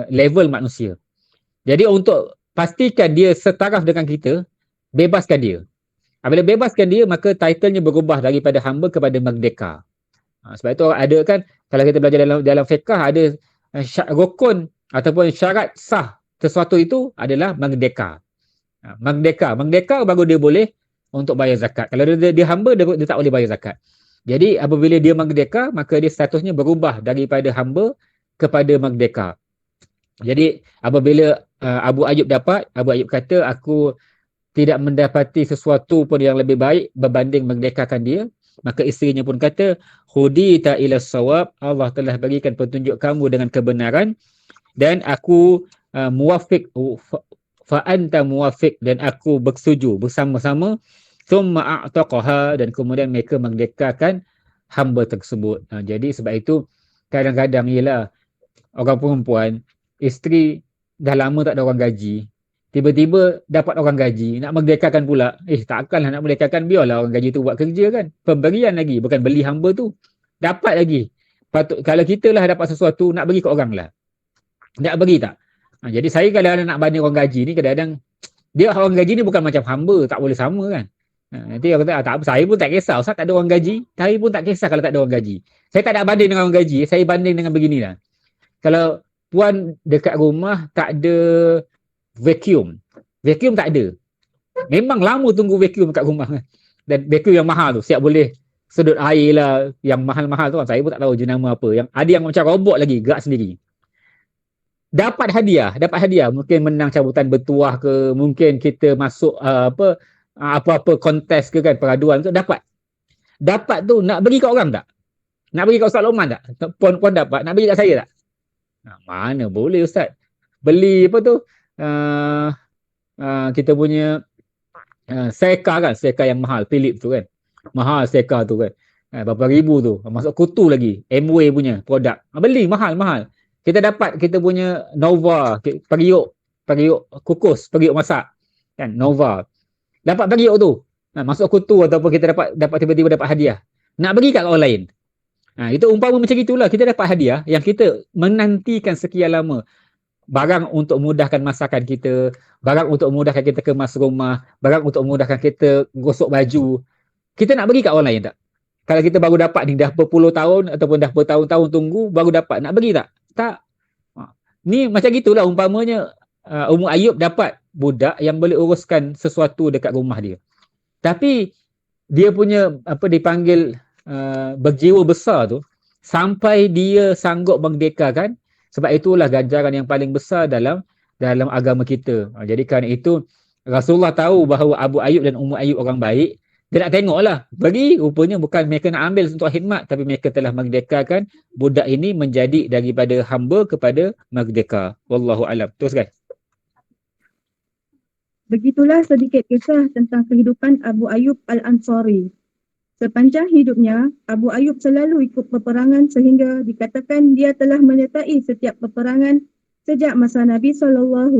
level manusia. Jadi untuk pastikan dia setaraf dengan kita, bebaskan dia. Bila bebaskan dia, maka titlenya berubah daripada hamba kepada merdeka. Sebab itu ada kan, kalau kita belajar dalam fiqh ada rukun ataupun syarat sah sesuatu itu adalah merdeka. Merdeka baru dia boleh untuk bayar zakat. Kalau dia hamba, dia tak boleh bayar zakat. Jadi apabila dia merdeka, maka dia statusnya berubah daripada hamba kepada merdeka. Jadi apabila Abu Ayyub kata, aku tidak mendapati sesuatu pun yang lebih baik berbanding merdekakan dia. Maka isterinya pun kata, hudita ila sawab, Allah telah berikan petunjuk kamu dengan kebenaran dan aku muwafiq, fa anta muwafiq, dan aku bersetuju bersama-sama. Thumma a'taqaha, dan kemudian mereka merdekakan hamba tersebut. Jadi sebab itu kadang-kadang ialah orang perempuan, isteri dah lama tak ada orang gaji, tiba-tiba dapat orang gaji, nak merdekakan pula. Takkanlah nak merdekakan, biarlah orang gaji tu buat kerja kan. Pemberian lagi, bukan beli hamba tu. Dapat lagi. Patut, kalau kita lah dapat sesuatu, nak bagi ke orang lah. Nak bagi tak? Jadi saya kadang-kadang nak banding orang gaji ni, kadang-kadang dia orang gaji ni bukan macam hamba, tak boleh sama kan. Nanti orang kata, tak apa, saya pun tak kisah, Ustaz tak ada orang gaji. Saya pun tak kisah kalau tak ada orang gaji. Saya tak nak banding dengan orang gaji, saya banding dengan beginilah. Kalau puan dekat rumah tak ada vacuum tak ada. Memang lama tunggu vacuum kat rumah kan. Dan vacuum yang mahal tu, siap boleh sedut air lah, yang mahal-mahal tu kan. Saya pun tak tahu jenama apa. Yang ada yang macam robot lagi, gerak sendiri. Dapat hadiah, mungkin menang cabutan bertuah ke, mungkin kita masuk apa-apa kontes ke kan, peraduan tu dapat tu, nak bagi kat orang tak? Nak bagi kat Ustaz Lokman tak? Puan dapat, nak bagi kat saya tak? Mana boleh Ustaz. Beli apa tu, kita punya seka kan, seka yang mahal, Philips tu kan, mahal seka tu kan, berapa ribu tu, masuk kutu lagi, MW punya produk, beli mahal. Kita dapat kita punya Nova, periuk kukus, periuk masak kan, Nova, dapat periuk tu, masuk kutu, ataupun kita dapat tiba-tiba dapat hadiah, nak bagi kat orang lain. Itu umpama macam itulah, kita dapat hadiah yang kita menantikan sekian lama, barang untuk memudahkan masakan kita, barang untuk memudahkan kita kemas rumah, barang untuk memudahkan kita gosok baju, kita nak bagi kat orang lain tak? Kalau kita baru dapat ni dah berpuluh tahun ataupun dah bertahun-tahun tunggu baru dapat, nak bagi tak? Tak. Ni macam gitulah umpamanya Ummu Ayyub dapat budak yang boleh uruskan sesuatu dekat rumah dia. Tapi dia punya dipanggil berjiwa besar tu sampai dia sanggup merdekakan. Sebab itulah ganjaran yang paling besar dalam agama kita. Jadi kerana itu Rasulullah tahu bahawa Abu Ayyub dan Ummu Ayyub orang baik. Dia nak tengoklah. Bagi rupanya bukan mereka nak ambil untuk khidmat, tapi mereka telah merdekakan budak ini menjadi daripada hamba kepada merdeka. Wallahu alam. Teruskan.
Begitulah sedikit kisah tentang kehidupan Abu Ayyub Al-Ansari. Sepanjang hidupnya, Abu Ayyub selalu ikut peperangan sehingga dikatakan dia telah menyertai setiap peperangan sejak masa Nabi SAW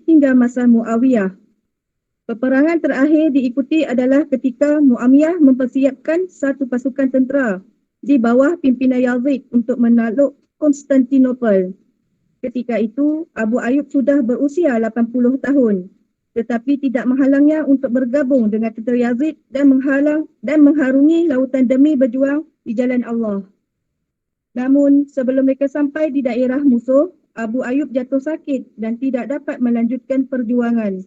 hingga masa Muawiyah. Peperangan terakhir diikuti adalah ketika Muawiyah mempersiapkan satu pasukan tentera di bawah pimpinan Yazid untuk menakluk Konstantinopel. Ketika itu, Abu Ayyub sudah berusia 80 tahun. Tetapi tidak menghalangnya untuk bergabung dengan tentera Yazid dan mengharungi lautan demi berjuang di jalan Allah. Namun sebelum mereka sampai di daerah musuh, Abu Ayyub jatuh sakit dan tidak dapat melanjutkan perjuangan.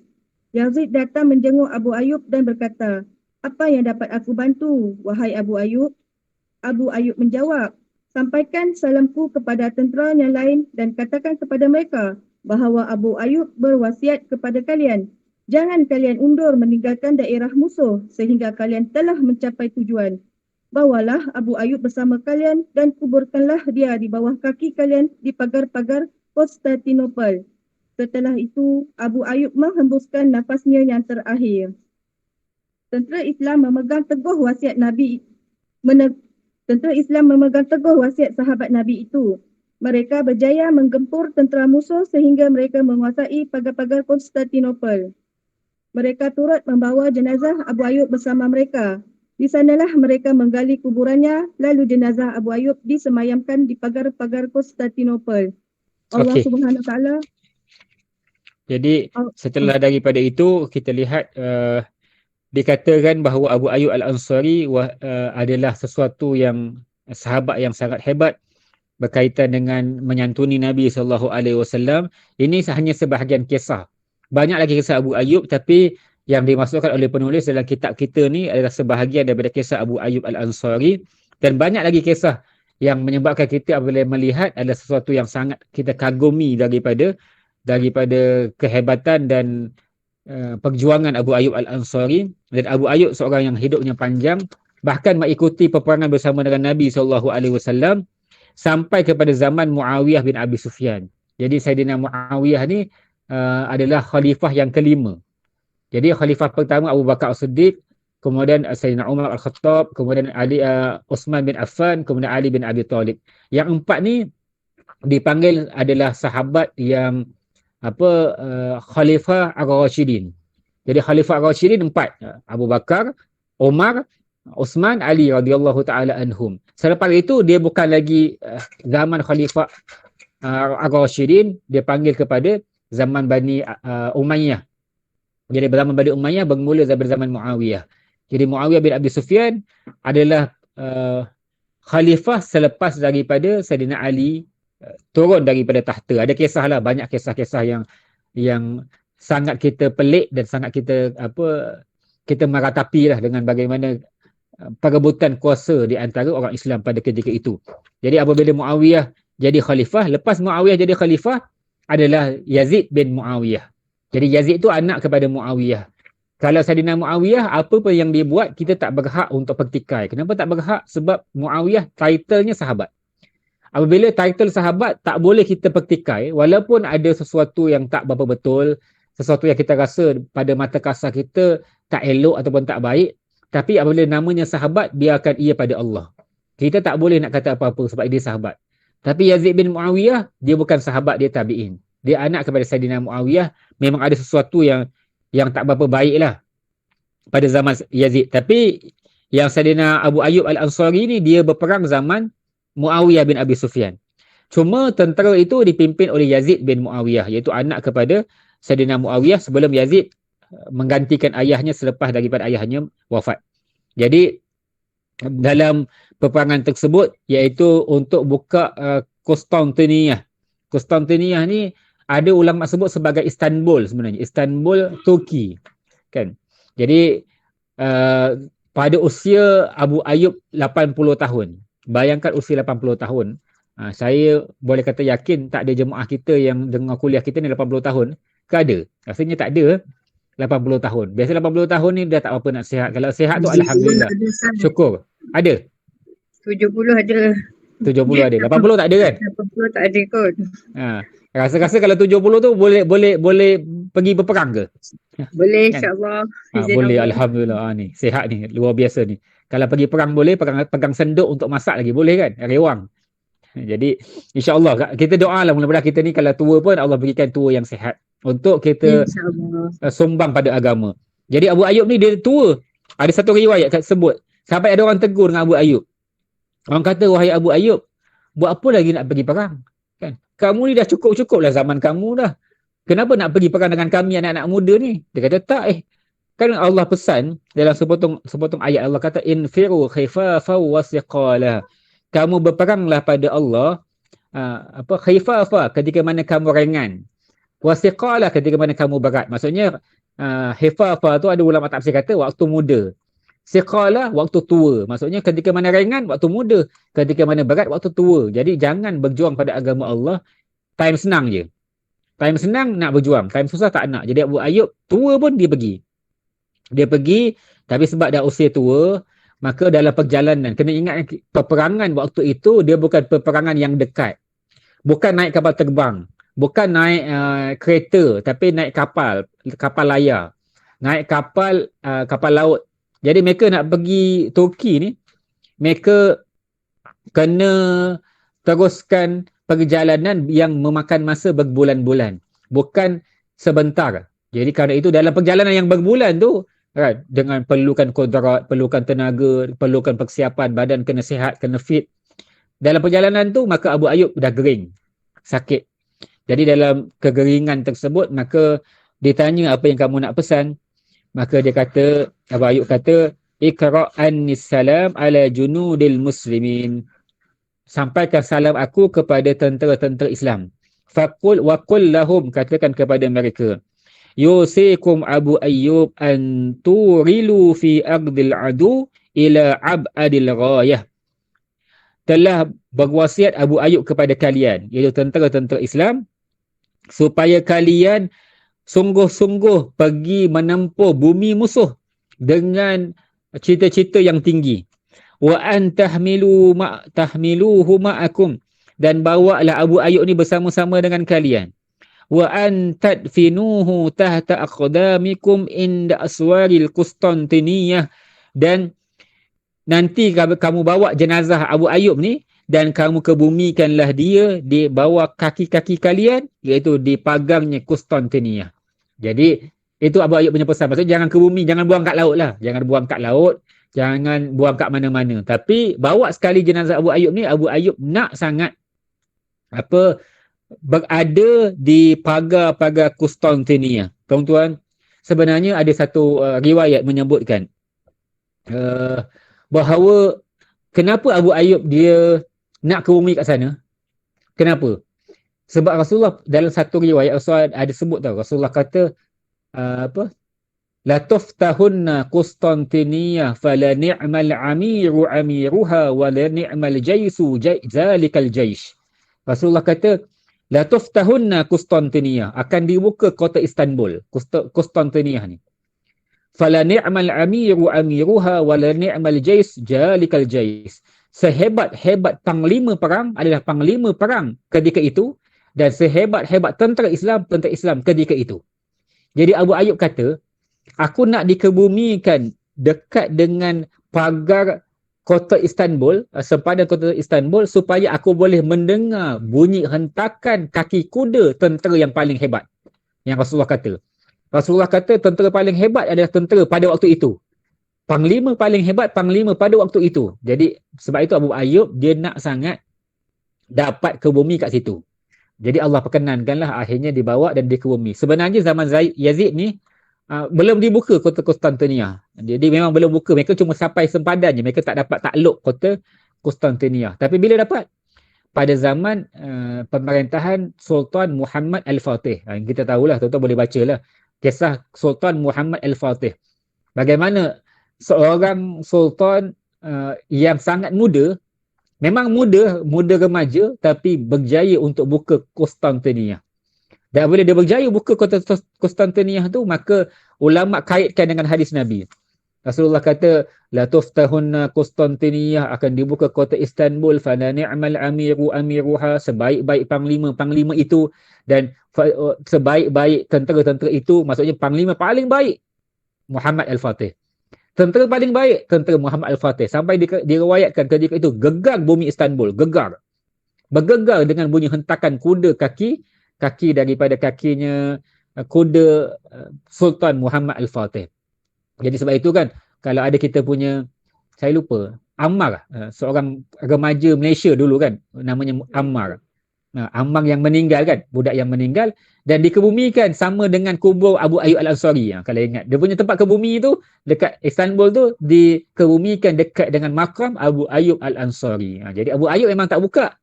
Yazid datang menjenguk Abu Ayyub dan berkata, "Apa yang dapat aku bantu, wahai Abu Ayyub?" Abu Ayyub menjawab, "Sampaikan salamku kepada tentera yang lain dan katakan kepada mereka bahawa Abu Ayyub berwasiat kepada kalian. Jangan kalian undur meninggalkan daerah musuh sehingga kalian telah mencapai tujuan. Bawalah Abu Ayyub bersama kalian dan kuburkanlah dia di bawah kaki kalian di pagar-pagar Konstantinopel." Setelah itu, Abu Ayyub menghembuskan nafasnya yang terakhir. Tentera Islam memegang teguh wasiat sahabat Nabi itu. Mereka berjaya menggempur tentera musuh sehingga mereka menguasai pagar-pagar Konstantinopel. Mereka turut membawa jenazah Abu Ayyub bersama mereka. Di sanalah mereka menggali kuburannya, lalu jenazah Abu Ayyub disemayamkan di pagar-pagar Konstantinopel. Allah
Okey.
Subhanahu Wa Taala.
Jadi setelah daripada itu kita lihat dikatakan bahawa Abu Ayyub Al-Ansari adalah sesuatu yang sahabat yang sangat hebat berkaitan dengan menyantuni Nabi SAW. Ini hanya sebahagian kisah. Banyak lagi kisah Abu Ayyub, tapi yang dimasukkan oleh penulis dalam kitab kita ni adalah sebahagian daripada kisah Abu Ayyub Al-Ansari, dan banyak lagi kisah yang menyebabkan kita apabila melihat adalah sesuatu yang sangat kita kagumi daripada kehebatan dan perjuangan Abu Ayyub Al-Ansari. Dan Abu Ayyub seorang yang hidupnya panjang, bahkan mengikuti peperangan bersama dengan Nabi SAW sampai kepada zaman Muawiyah bin Abi Sufyan. Jadi Saidina Muawiyah ni adalah khalifah yang kelima. Jadi khalifah pertama Abu Bakar As-Siddiq, kemudian Saidina Umar Al-Khattab, kemudian Uthman bin Affan, kemudian Ali bin Abi Talib. Yang empat ni dipanggil adalah sahabat yang Khalifah Ar-Rashidin. Jadi Khalifah Ar-Rashidin empat, Abu Bakar, Umar, Uthman, Ali radhiyallahu taala anhum. Selepas itu dia bukan lagi zaman Khalifah Ar-Rashidin, dia panggil kepada zaman Bani Umayyah. Jadi zaman Bani Umayyah bermula daripada zaman Muawiyah. Jadi Muawiyah bin Abi Sufyan adalah khalifah selepas daripada Saidina Ali turun daripada tahta. Ada kisahlah, banyak kisah-kisah yang sangat kita pelik dan sangat kita meratapi lah dengan bagaimana perebutan kuasa di antara orang Islam pada ketika itu. Jadi apabila Muawiyah jadi khalifah, lepas Muawiyah jadi khalifah adalah Yazid bin Muawiyah. Jadi Yazid itu anak kepada Muawiyah. Kalau Saidina Muawiyah, apa pun yang dia buat, kita tak berhak untuk pertikai. Kenapa tak berhak? Sebab Muawiyah titlenya sahabat. Apabila title sahabat, tak boleh kita pertikai, walaupun ada sesuatu yang tak berapa betul, sesuatu yang kita rasa pada mata kasar kita tak elok ataupun tak baik, tapi apabila namanya sahabat, biarkan ia pada Allah. Kita tak boleh nak kata apa-apa sebab dia sahabat. Tapi Yazid bin Muawiyah, dia bukan sahabat, dia tabi'in. Dia anak kepada Saidina Muawiyah. Memang ada sesuatu yang tak berapa baik lah pada zaman Yazid. Tapi yang Saidina Abu Ayyub Al-Ansari ni, dia berperang zaman Muawiyah bin Abi Sufyan. Cuma tentera itu dipimpin oleh Yazid bin Muawiyah, iaitu anak kepada Saidina Muawiyah sebelum Yazid menggantikan ayahnya selepas daripada ayahnya wafat. Jadi dalam peperangan tersebut, iaitu untuk buka Konstantiniyah. Konstantiniyah ni ada ulama sebut sebagai Istanbul sebenarnya. Istanbul, Turki. Kan? Jadi pada usia Abu Ayyub 80 tahun. Bayangkan usia 80 tahun. Saya boleh kata yakin tak ada jemaah kita yang dengar kuliah kita ni 80 tahun. Ke ada? Rasanya tak ada. 80 tahun. Biasa 80 tahun ni dah tak apa nak sihat. Kalau sihat tu alhamdulillah. Syukur. Ada?
70 ada.
70 ada. 80 tak ada kan?
80 tak ada kot.
Rasa-rasa kalau 70 tu boleh pergi berperang ke?
Boleh
Kan?
insya-Allah.
Boleh, alhamdulillah. Ni sihat ni, luar biasa ni. Kalau pergi perang boleh, pegang senduk untuk masak lagi boleh kan? Rewang. Jadi insya-Allah kita doalah mudah-mudahan kita ni kalau tua pun Allah berikan tua yang sihat untuk kita sumbang pada agama. Jadi Abu Ayyub ni dia tua. Ada satu riwayat sebut sampai ada orang tegur dengan Abu Ayyub. Orang kata, wahai Abu Ayyub, buat apa lagi nak pergi perang? Kan? Kamu ni dah cukup-cukup lah zaman kamu dah. Kenapa nak pergi perang dengan kami anak-anak muda ni? Dia kata tak kan Allah pesan dalam sepotong ayat, Allah kata infiru khifafan wa thiqala. Kamu berperanglah pada Allah khifafa ketika mana kamu ringan, wa thiqala ketika mana kamu berat. Maksudnya khifafa tu ada ulama tafsir kata waktu muda. Thiqala waktu tua. Maksudnya ketika mana ringan waktu muda, ketika mana berat waktu tua. Jadi jangan berjuang pada agama Allah time senang je. Time senang nak berjuang, time susah tak nak. Jadi Abu Ayyub tua pun dia pergi. Dia pergi, tapi sebab dah usia tua, maka dalam perjalanan, kena ingat peperangan waktu itu, dia bukan peperangan yang dekat. Bukan naik kapal terbang. Bukan naik kereta, tapi naik kapal layar. Naik kapal laut. Jadi mereka nak pergi Turki ni, mereka kena teruskan perjalanan yang memakan masa berbulan-bulan, bukan sebentar. Jadi kerana itu dalam perjalanan yang berbulan tu, kan, dengan perlukan kudrat, perlukan tenaga, perlukan persiapan, badan kena sihat, kena fit. Dalam perjalanan tu maka Abu Ayyub dah gering, sakit. Jadi dalam kegeringan tersebut maka ditanya apa yang kamu nak pesan. Maka dia kata, Abu Ayyub kata, Iqra' annis salam ala junudil muslimin. Sampaikan salam aku kepada tentera-tentera Islam. Faqul wa qul lahum, katakan kepada mereka, yusikum Abu Ayyub an turilu fi ardil adu ila abadil ghayah. Telah berwasiat Abu Ayyub kepada kalian, iaitu tentera-tentera Islam, supaya kalian sungguh-sungguh pergi menempuh bumi musuh dengan cita-cita yang tinggi. Wa an tahmiluhu ma'akum, dan bawalah Abu Ayyub ni bersama-sama dengan kalian. Wa an tadfinuhu tahta aqdamikum inda aswaril Qustantiniyah, dan nanti kamu bawa jenazah Abu Ayyub ni dan kamu kebumikanlah dia di bawah kaki-kaki kalian, iaitu di pagangnya Qustantiniyah. Jadi itu Abu Ayyub punya pesan. Maksudnya jangan ke bumi, jangan buang kat laut lah. Jangan buang kat laut, jangan buang kat mana-mana. Tapi bawa sekali jenazah Abu Ayyub ni, Abu Ayyub nak sangat berada di pagar-pagar Qustantiniyah. Tuan-tuan, sebenarnya ada satu riwayat menyebutkan bahawa kenapa Abu Ayyub dia nak ke bumi kat sana? Kenapa? Sebab Rasulullah dalam satu riwayat Rasulullah ada sebut tau. Rasulullah kata la tuftahunna Qustantiniyah fala ni'mal amiru amiruha wa la ni'mal jaisu zalikal jaish. Rasulullah kata la tuftahunna Qustantiniyah, akan dibuka kota Istanbul, Qustantiniyah ni. Fala ni'mal amiru amiruha wa la ni'mal jais zalikal jais. Sehebat-hebat panglima perang adalah panglima perang ketika itu, dan sehebat-hebat tentera Islam ketika itu. Jadi Abu Ayyub kata, aku nak dikebumikan dekat dengan pagar kota Istanbul, sempadan kota Istanbul, supaya aku boleh mendengar bunyi hentakan kaki kuda tentera yang paling hebat. Yang Rasulullah kata. Rasulullah kata tentera paling hebat adalah tentera pada waktu itu. Panglima paling hebat, panglima pada waktu itu. Jadi sebab itu Abu Ayyub dia nak sangat dapat ke bumi kat situ. Jadi Allah perkenankanlah akhirnya dibawa dan dia ke bumi. Sebenarnya zaman Yazid ni belum dibuka kota Qustantiniyah. Jadi memang belum buka. Mereka cuma sampai sempadannya. Mereka tak dapat takluk kota Qustantiniyah. Tapi bila dapat? Pada zaman pemerintahan Sultan Muhammad Al-Fatih. Kita tahulah, tuan-tuan boleh bacalah kisah Sultan Muhammad Al-Fatih. Bagaimana seorang sultan yang sangat muda, memang muda remaja, tapi berjaya untuk buka Qustantiniyah. Dan bila dia berjaya buka kota Qustantiniyah tu, maka ulama kaitkan dengan hadis Nabi. Rasulullah kata, la tuftahunna Qustantiniyah, akan dibuka kota Istanbul, fa ni'mal amiru amiruha, sebaik-baik panglima itu, dan sebaik-baik tentera-tentera itu, maksudnya panglima paling baik Muhammad Al-Fatih. Tentera paling baik tentera Muhammad Al-Fatih. Sampai diriwayatkan ketika itu gegar bumi Istanbul, bergegar dengan bunyi hentakan kuda kaki daripada kakinya kuda Sultan Muhammad Al-Fatih. Jadi sebab itu kan, kalau ada kita punya, saya lupa, Ammar, seorang remaja Malaysia dulu kan, namanya Ammar. Ammar yang meninggal kan, budak yang meninggal, dan dikebumikan sama dengan kubur Abu Ayyub Al-Ansari. Kalau ingat, dia punya tempat kebumi tu dekat Istanbul tu dikebumikan dekat dengan makam Abu Ayyub Al-Ansari. Jadi Abu Ayyub memang tak buka,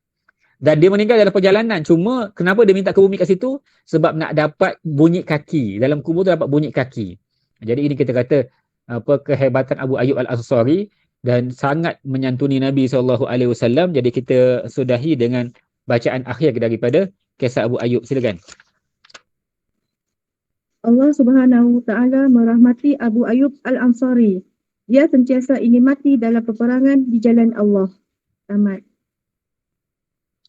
dan dia meninggal dalam perjalanan. Cuma kenapa dia minta kebumi kat situ? Sebab nak dapat bunyi kaki. Dalam kubur tu dapat bunyi kaki. Jadi ini kita kata kehebatan Abu Ayyub Al-Ansari, dan sangat menyantuni Nabi SAW. Jadi kita sudahi dengan bacaan akhir daripada kisah Abu Ayyub. Silakan.
Allah Subhanahu Ta'ala merahmati Abu Ayyub Al-Ansari. Dia sentiasa ingin mati dalam peperangan di jalan Allah. Tamat.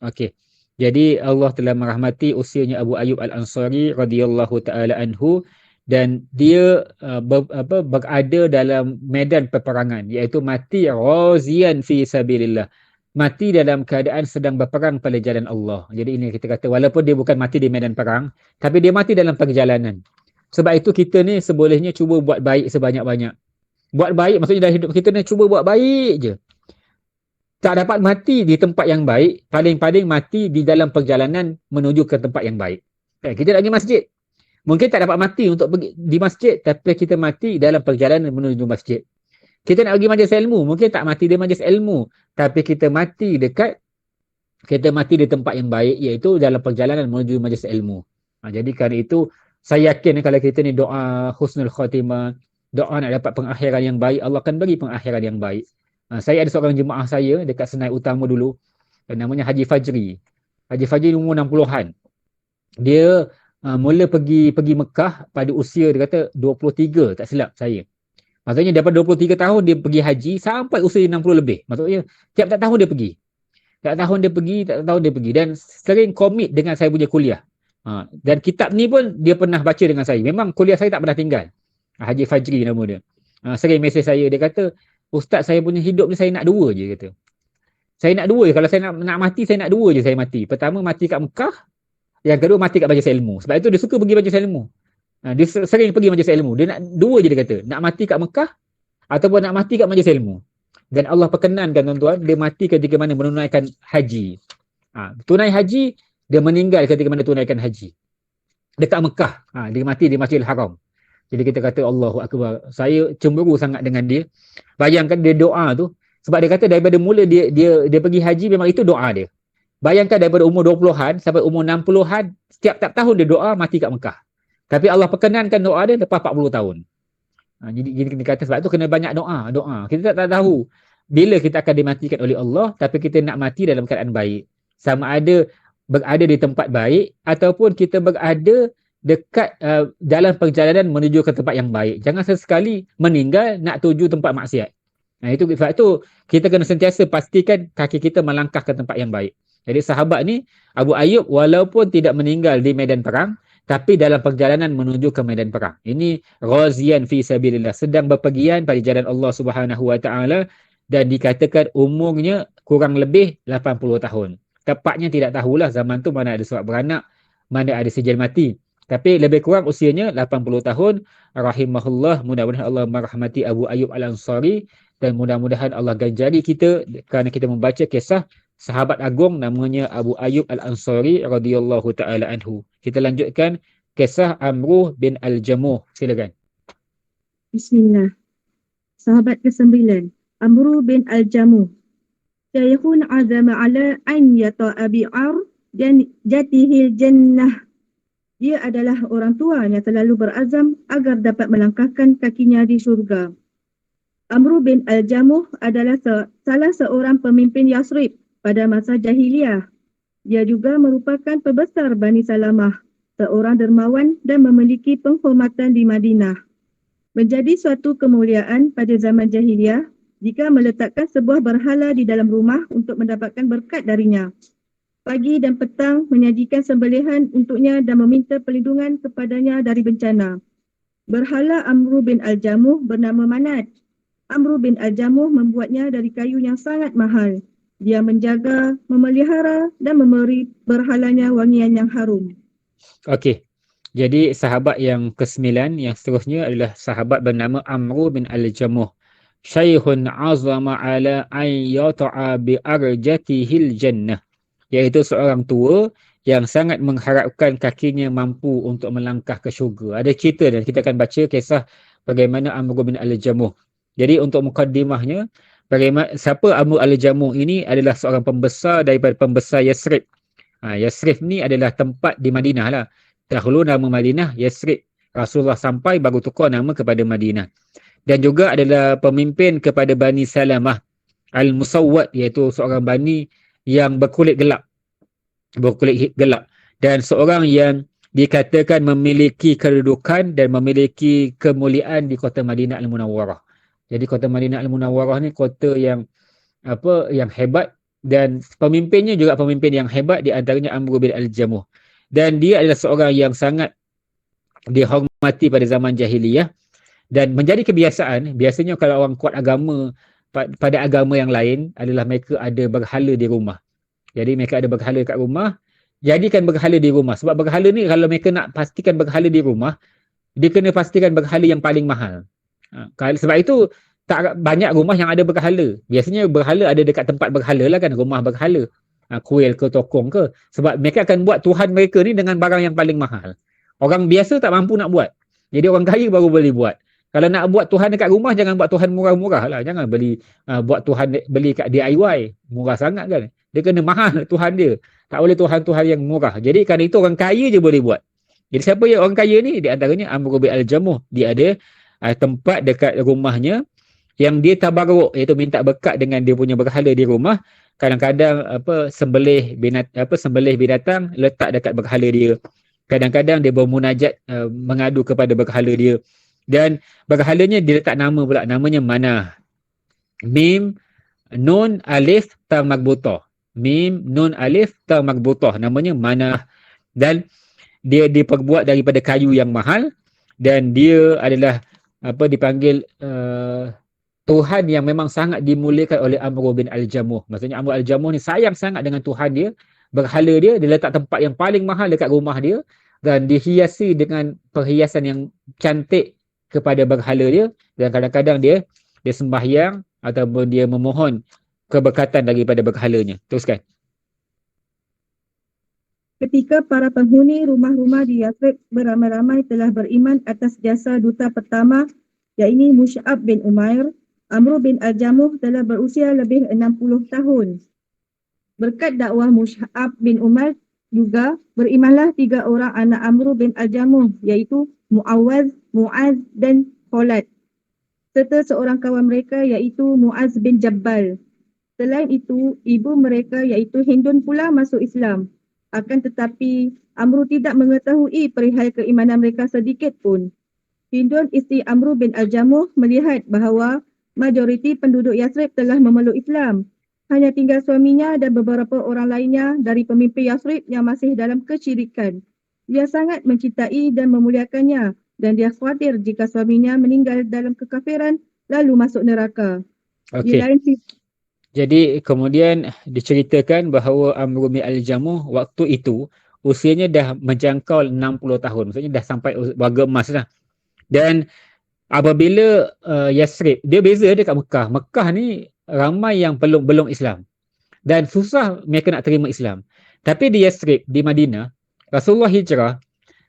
Okey. Jadi Allah telah merahmati usianya Abu Ayyub Al-Ansari radhiyallahu taala anhu, dan dia berada dalam medan peperangan, iaitu mati ghazian fi sabilillah, mati dalam keadaan sedang berperang pada jalan Allah. Jadi ini kita kata walaupun dia bukan mati di medan perang, tapi dia mati dalam perjalanan. Sebab itu kita ni sebolehnya cuba buat baik sebanyak-banyak. Buat baik maksudnya dalam hidup kita ni cuba buat baik je. Tak dapat mati di tempat yang baik, paling-paling mati di dalam perjalanan menuju ke tempat yang baik. Kita nak pergi masjid. Mungkin tak dapat mati untuk pergi di masjid, tapi kita mati dalam perjalanan menuju masjid. Kita nak pergi majlis ilmu, mungkin tak mati di majlis ilmu, tapi kita mati di tempat yang baik, iaitu dalam perjalanan menuju majlis ilmu. Jadi kerana itu, saya yakin kalau kita ni doa husnul khatimah, doa nak dapat pengakhiran yang baik, Allah akan bagi pengakhiran yang baik. Saya ada seorang jemaah saya dekat Senai Utama dulu, namanya Haji Fajri. Haji Fajri umur 60-an. Dia mula pergi Mekah pada usia dia kata 23, tak silap saya. Maksudnya daripada 23 tahun dia pergi haji sampai usia 60 lebih. Maksudnya tiap tahun dia pergi. Tiap tahun dia pergi dan sering komit dengan saya punya kuliah. Dan kitab ni pun dia pernah baca dengan saya. Memang kuliah saya tak pernah tinggal. Haji Fajri nama dia. Sering mesej saya, dia kata, "Ustaz, saya punya hidup ni saya nak dua je," kata. Saya nak dua je. Kalau saya nak mati, saya nak dua je saya mati. Pertama mati kat Mekah, yang kedua mati kat majlis ilmu. Sebab itu dia suka pergi majlis ilmu. Dia sering pergi majlis ilmu. Dia nak dua je dia kata. Nak mati kat Mekah ataupun nak mati kat majlis ilmu. Dan Allah perkenankan tuan-tuan, dia mati ketika mana menunaikan haji. Tunai haji, dia meninggal ketika mana tunaikan haji. Dekat Mekah. Dia mati di Masjidil Haram. Jadi kita kata Allahu Akbar. Saya cemburu sangat dengan dia. Bayangkan dia doa tu. Sebab dia kata daripada mula dia pergi haji, memang itu doa dia. Bayangkan daripada umur 20-an sampai umur 60-an, setiap tahun dia doa mati kat Mekah. Tapi Allah perkenankan doa dia lepas 40 tahun. Jadi kita kata sebab tu kena banyak doa. Kita tak tahu bila kita akan dimatikan oleh Allah, tapi kita nak mati dalam keadaan baik. Sama ada berada di tempat baik ataupun kita berada dekat dalam perjalanan menuju ke tempat yang baik. Jangan sesekali meninggal nak tuju tempat maksiat. Itu sebab tu kita kena sentiasa pastikan kaki kita melangkah ke tempat yang baik. Jadi sahabat ni Abu Ayyub walaupun tidak meninggal di medan perang, tapi dalam perjalanan menuju ke medan perang. Ini ghaziyan fi sabilillah, sedang berpergian pada jalan Allah Subhanahu wa taala, dan dikatakan umurnya kurang lebih 80 tahun. Tepatnya tidak tahulah zaman tu mana ada surat beranak, mana ada sijil mati. Tapi lebih kurang usianya 80 tahun. Rahimahullah, mudah-mudahan Allah merahmati Abu Ayyub Al-Ansari, dan mudah-mudahan Allah ganjari kita kerana kita membaca kisah sahabat agung namanya Abu Ayyub Al-Ansari radhiyallahu taala anhu. Kita lanjutkan kisah Amruh bin Al-Jamuh. Silakan.
Bismillah. Sahabat ke-9, Amruh bin Al-Jamuh. Syaikhun azama ala an yata'a bi'ar dan jatihil jannah. Dia adalah orang tua yang selalu berazam agar dapat melangkahkan kakinya di syurga. Amruh bin Al-Jamuh adalah salah seorang pemimpin Yasrib pada masa jahiliyah. Dia juga merupakan pembesar Bani Salamah, seorang dermawan dan memiliki penghormatan di Madinah. Menjadi suatu kemuliaan pada zaman jahiliyah jika meletakkan sebuah berhala di dalam rumah untuk mendapatkan berkat darinya. Pagi dan petang menyajikan sembelihan untuknya dan meminta perlindungan kepadanya dari bencana. Berhala Amruh bin Al-Jamuh bernama Manat. Amruh bin Al-Jamuh membuatnya dari kayu yang sangat mahal. Dia menjaga, memelihara dan memberi berhalanya wangian yang harum. Okey.
Jadi sahabat yang ke-9 yang seterusnya adalah sahabat bernama Amruh bin Al-Jamuh. Syaikhun azama ala an yata'a bi arjatihil jannah. Iaitu seorang tua yang sangat mengharapkan kakinya mampu untuk melangkah ke syurga. Ada cerita dan kita akan baca kisah bagaimana Amruh bin Al-Jamuh. Jadi untuk mukaddimahnya, siapa Amruh Al-Jamuh ini adalah seorang pembesar daripada pembesar Yasrib. Yasrib ni adalah tempat di Madinah lah. Dahulu nama Madinah Yasrib. Rasulullah sampai baru tukar nama kepada Madinah. Dan juga adalah pemimpin kepada Bani Salamah Al-Musawwad, iaitu seorang Bani yang berkulit gelap. Dan seorang yang dikatakan memiliki kedudukan dan memiliki kemuliaan di kota Madinah Al-Munawwarah. Jadi kota Madinah Al-Munawwarah ni kota yang hebat, dan pemimpinnya juga pemimpin yang hebat, di antaranya Amruh bin Al-Jamuh. Dan dia adalah seorang yang sangat dihormati pada zaman jahiliyah, dan menjadi kebiasaan, biasanya kalau orang kuat agama pada agama yang lain adalah mereka ada berhala di rumah. Jadi mereka ada berhala kat rumah, jadikan berhala di rumah. Sebab berhala ni kalau mereka nak pastikan berhala di rumah, dia kena pastikan berhala yang paling mahal. Sebab itu tak banyak rumah yang ada berhala. Biasanya berhala ada dekat tempat berhala lah kan, rumah berhala. Kuil ke tokong ke. Sebab mereka akan buat Tuhan mereka ni dengan barang yang paling mahal. Orang biasa tak mampu nak buat. Jadi orang kaya baru boleh buat. Kalau nak buat Tuhan dekat rumah, jangan buat Tuhan murah-murah lah. Jangan buat Tuhan beli kat DIY. Murah sangat kan. Dia kena mahal Tuhan dia. Tak boleh Tuhan-Tuhan yang murah. Jadi kerana itu orang kaya je boleh buat. Jadi siapa yang orang kaya ni? Di antaranya Amr bin Al-Jamuh. Dia ada tempat dekat rumahnya yang dia tabarruk, iaitu minta berkat dengan dia punya berhala di rumah. Kadang-kadang sembelih binatang letak dekat berhala dia. Kadang-kadang dia bermunajat mengadu kepada berhala dia. Dan berhalanya dia letak nama pula, namanya Manah. Mim nun alif ta magbutah. Mim nun alif ta magbutah, namanya Manah. Dan dia diperbuat daripada kayu yang mahal, dan dia adalah dipanggil Tuhan yang memang sangat dimuliakan oleh Amr bin Al-Jamuh. Maksudnya Amr Al-Jamuh ni sayang sangat dengan Tuhan dia. Berhala dia letak tempat yang paling mahal dekat rumah dia, dan dihiasi dengan perhiasan yang cantik kepada berhala dia. Dan kadang-kadang dia sembahyang ataupun dia memohon keberkatan daripada berhalanya. Teruskan.
Ketika para penghuni rumah-rumah di Yathrib beramai-ramai telah beriman atas jasa duta pertama, iaitu Mus'ab bin Umair, Amr bin Al-Jamuh telah berusia lebih 60 tahun. Berkat dakwah Mus'ab bin Umair juga berimanlah 3 orang anak Amr bin Al-Jamuh, iaitu Mu'awaz, Mu'az dan Khalad, serta seorang kawan mereka iaitu Mu'az bin Jabbal. Selain itu, ibu mereka iaitu Hindun pula masuk Islam. Akan tetapi, Amr tidak mengetahui perihal keimanan mereka sedikit pun. Hindun isteri Amr bin Al-Jamuh melihat bahawa majoriti penduduk Yathrib telah memeluk Islam. Hanya tinggal suaminya dan beberapa orang lainnya dari pemimpin Yathrib yang masih dalam kesyirikan. Dia sangat mencintai dan memuliakannya, dan dia khawatir jika suaminya meninggal dalam kekafiran lalu masuk neraka.
Okey. Jadi kemudian diceritakan bahawa Amr bin Al-Jamuh waktu itu usianya dah menjangkau 60 tahun. Maksudnya dah sampai warga emas dah. Dan apabila Yathrib, dia beza dekat Mekah. Mekah ni ramai yang belum Islam. Dan susah mereka nak terima Islam. Tapi di Yathrib, di Madinah, Rasulullah hijrah,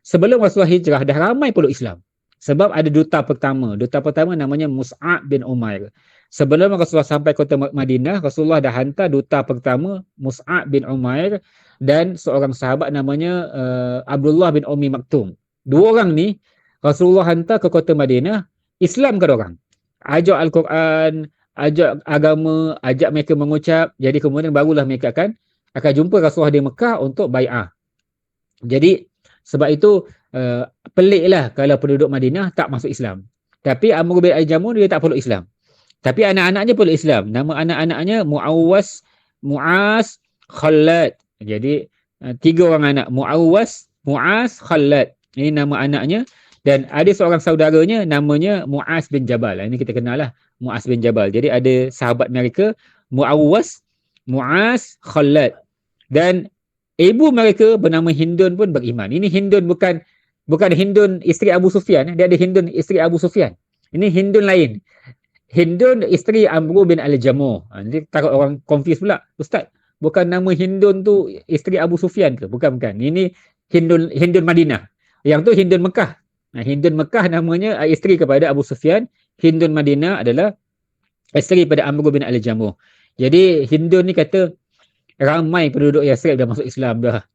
sebelum Rasulullah hijrah dah ramai peluk Islam. Sebab ada duta pertama. Duta pertama namanya Mus'ab bin Umair. Sebelum Rasulullah sampai kota Madinah, Rasulullah dah hantar duta pertama Mus'ab bin Umair dan seorang sahabat namanya Abdullah bin Ummi Maktum. 2 orang ni Rasulullah hantar ke kota Madinah, Islamkan orang. Ajak Al-Quran, ajak agama, ajak mereka mengucap. Jadi kemudian barulah mereka akan jumpa Rasulullah di Mekah untuk bai'ah. Jadi sebab itu peliklah kalau penduduk Madinah tak masuk Islam. Tapi Amr bin Al-Jamuh dia tak peluk Islam. Tapi anak-anaknya peluk Islam. Nama anak-anaknya Mu'az, Khalad. Jadi 3 orang anak, Mu'az, Khalad. Ini nama anaknya. Dan ada seorang saudaranya namanya Mu'az bin Jabal. Ini kita kenal lah, Mu'az bin Jabal. Jadi ada sahabat mereka, Mu'az, Khalad. Dan ibu mereka bernama Hindun pun beriman. Ini Hindun bukan Hindun isteri Abu Sufyan. Dia ada Hindun isteri Abu Sufyan. Ini Hindun lain. Hindun isteri Amr bin Al-Jamuh. Nanti takut orang confuse pula. Ustaz, bukan nama Hindun tu isteri Abu Sufyan ke? Bukan. Ini Hindun Madinah. Yang tu Hindun Mekah. Hindun Mekah namanya isteri kepada Abu Sufyan. Hindun Madinah adalah isteri pada Amr bin Al-Jamuh. Jadi Hindun ni kata ramai penduduk Yathrib dah masuk Islam dah.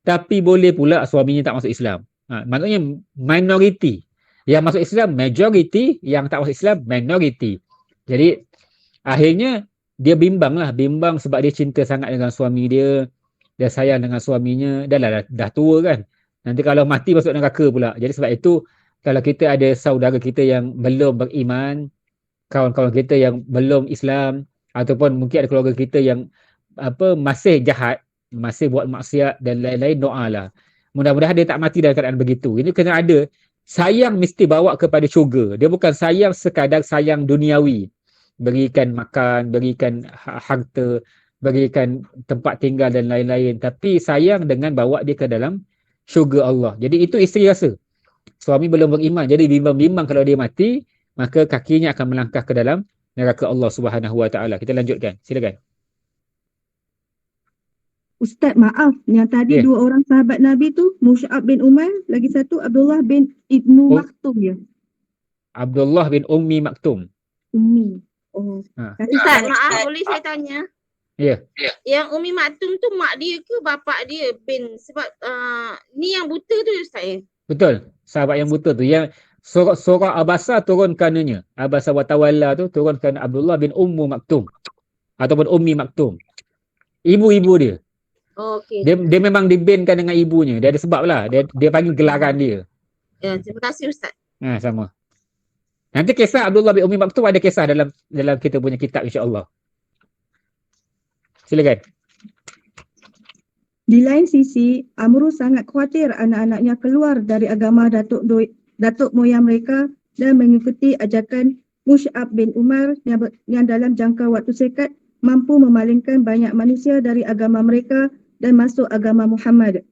Tapi boleh pula suaminya tak masuk Islam. Maksudnya minoriti. Yang masuk Islam majoriti, yang tak masuk Islam minoriti. Jadi akhirnya dia bimbang sebab dia cinta sangat dengan suami dia. Dia sayang dengan suaminya. Dah tua kan. Nanti kalau mati masuk neraka pula. Jadi sebab itu kalau kita ada saudara kita yang belum beriman, kawan-kawan kita yang belum Islam, ataupun mungkin ada keluarga kita yang masih jahat, masih buat maksiat dan lain-lain, doalah. Mudah-mudahan dia tak mati dalam keadaan begitu. Ini kena ada sayang mesti bawa kepada syurga. Dia bukan sayang sekadar sayang duniawi. berikan makan, berikan harta, berikan tempat tinggal dan lain-lain. Tapi sayang dengan bawa dia ke dalam syurga Allah. Jadi itu isteri rasa. Suami belum beriman. Jadi bimbang-bimbang kalau dia mati, maka kakinya akan melangkah ke dalam neraka Allah Subhanahu Wa Taala. Kita lanjutkan. Silakan.
Ustaz, maaf, yang tadi
Ya.
dua orang sahabat Nabi tu, Mus'ab bin Umair, lagi satu Abdullah bin Ibnu
Oh.
Maktum ya.
Abdullah bin Ummi Maktum.
Ummi. Oh.
Ha.
Ustaz, maaf boleh saya tanya?
Ya.
Yang Umi Maktum tu mak dia ke bapak dia bin? Sebab ni yang buta tu Ustaz ya?
Betul. Sahabat yang buta tu. Yang surah Abasa turun kananya. Abasa wa tawalla tu turun kan Abdullah bin Ummu Maktum. Ataupun Ummi Maktum. Ibu-ibu dia.
Oh, okey.
Dia memang dibinkan dengan ibunya. Dia ada sebab lah. Dia panggil gelaran dia.
Ya, terima kasih Ustaz.
Sama. Nanti kisah Abdullah bin Ummi Maktum ada kisah dalam kita punya kitab insya-Allah. Silakan.
Di lain sisi, Amru sangat khawatir anak-anaknya keluar dari agama datuk moyang mereka dan mengikuti ajakan Mus'ab bin Umair yang dalam jangka waktu singkat mampu memalingkan banyak manusia dari agama mereka dan masuk agama Muhammad.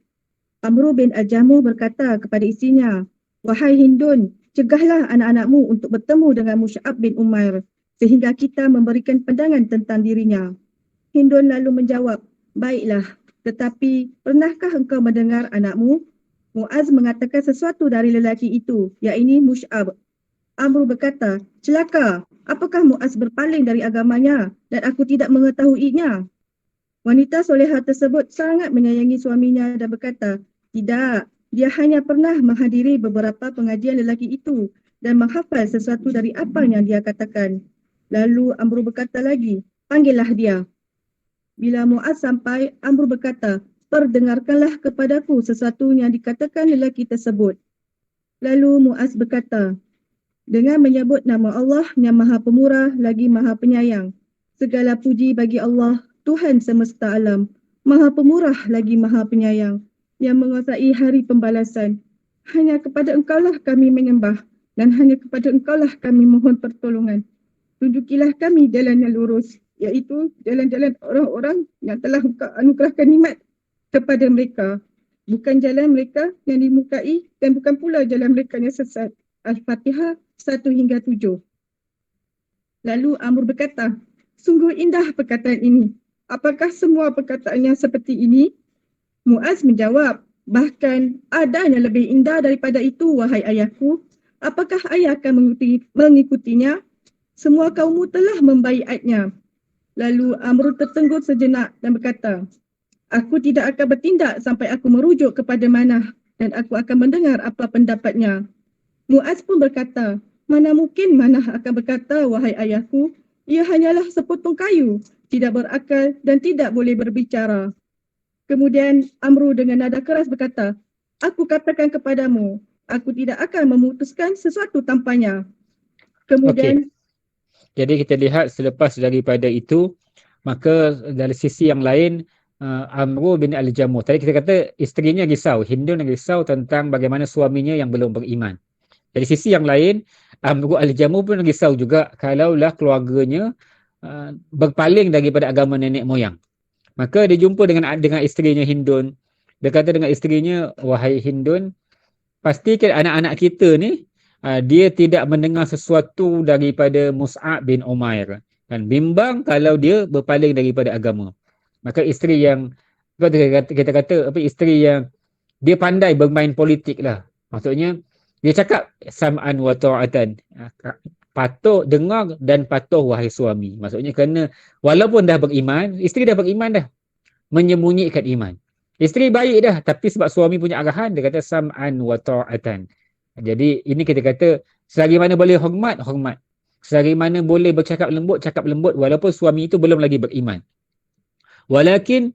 Amru bin Al-Jamuh berkata kepada isinya, "Wahai Hindun, cegahlah anak-anakmu untuk bertemu dengan Mus'ab bin Umair sehingga kita memberikan pandangan tentang dirinya." Hindun lalu menjawab, "Baiklah, tetapi pernahkah engkau mendengar anakmu?" Muaz mengatakan sesuatu dari lelaki itu, iaitu Mus'ab. Amru berkata, "Celaka, apakah Muaz berpaling dari agamanya dan aku tidak mengetahuinya?" Wanita solehah tersebut sangat menyayangi suaminya dan berkata, "Tidak, dia hanya pernah menghadiri beberapa pengajian lelaki itu dan menghafal sesuatu dari apa yang dia katakan." Lalu Amru berkata lagi, "Panggillah dia." Bila Muaz sampai, Amru berkata, "Perdengarkanlah kepadaku sesuatu yang dikatakan lelaki tersebut." Lalu Muaz berkata, "Dengan menyebut nama Allah yang Maha Pemurah lagi Maha Penyayang. Segala puji bagi Allah, Tuhan semesta alam, Maha Pemurah lagi Maha Penyayang, yang menguasai hari pembalasan. Hanya kepada Engkaulah kami menyembah dan hanya kepada Engkaulah kami mohon pertolongan. Tunjukilah kami jalan yang lurus, iaitu jalan-jalan orang-orang yang telah Engkau anugerahkan nikmat kepada mereka, bukan jalan mereka yang dimukai dan bukan pula jalan mereka yang sesat." Al-Fatihah 1 hingga 7. Lalu Amr berkata, "Sungguh indah perkataan ini. Apakah semua perkataannya seperti ini?" Muaz menjawab, "Bahkan ada yang lebih indah daripada itu, wahai ayahku. Apakah ayah akan mengikutinya? Semua kaummu telah membaiatnya." Lalu Amr tertenggut sejenak dan berkata, "Aku tidak akan bertindak sampai aku merujuk kepada Manah dan aku akan mendengar apa pendapatnya." Muaz pun berkata, "Mana mungkin Manah akan berkata, wahai ayahku, ia hanyalah sepotong kayu, tidak berakal dan tidak boleh berbicara." Kemudian Amru dengan nada keras berkata, "Aku katakan kepadamu, aku tidak akan memutuskan sesuatu tanpanya." Kemudian
Jadi kita lihat selepas daripada itu, maka dari sisi yang lain, Amru bin Al-Jamuh, tadi kita kata isterinya risau, Hindun risau tentang bagaimana suaminya yang belum beriman. Dari sisi yang lain, Amru Al-Jamuh pun risau juga kalaulah keluarganya berpaling daripada agama nenek moyang. Maka dia jumpa dengan isterinya Hindun. Dia kata dengan isterinya, "Wahai Hindun, pastikan anak-anak kita ni dia tidak mendengar sesuatu daripada Mus'ab bin Umair dan bimbang kalau dia berpaling daripada agama." Maka isteri yang kita kata isteri yang dia pandai bermain politik lah. Maksudnya dia cakap sam'an wa ta'atan, patuh dengar dan patuh wahai suami. Maksudnya kerana walaupun dah beriman, isteri dah beriman dah, menyembunyikan iman. Isteri baik dah, tapi sebab suami punya arahan, dia kata sam'an wa ta'atan. Jadi ini kita kata selagi mana boleh hormat, hormat. Selagi mana boleh bercakap lembut, cakap lembut walaupun suami itu belum lagi beriman. Walakin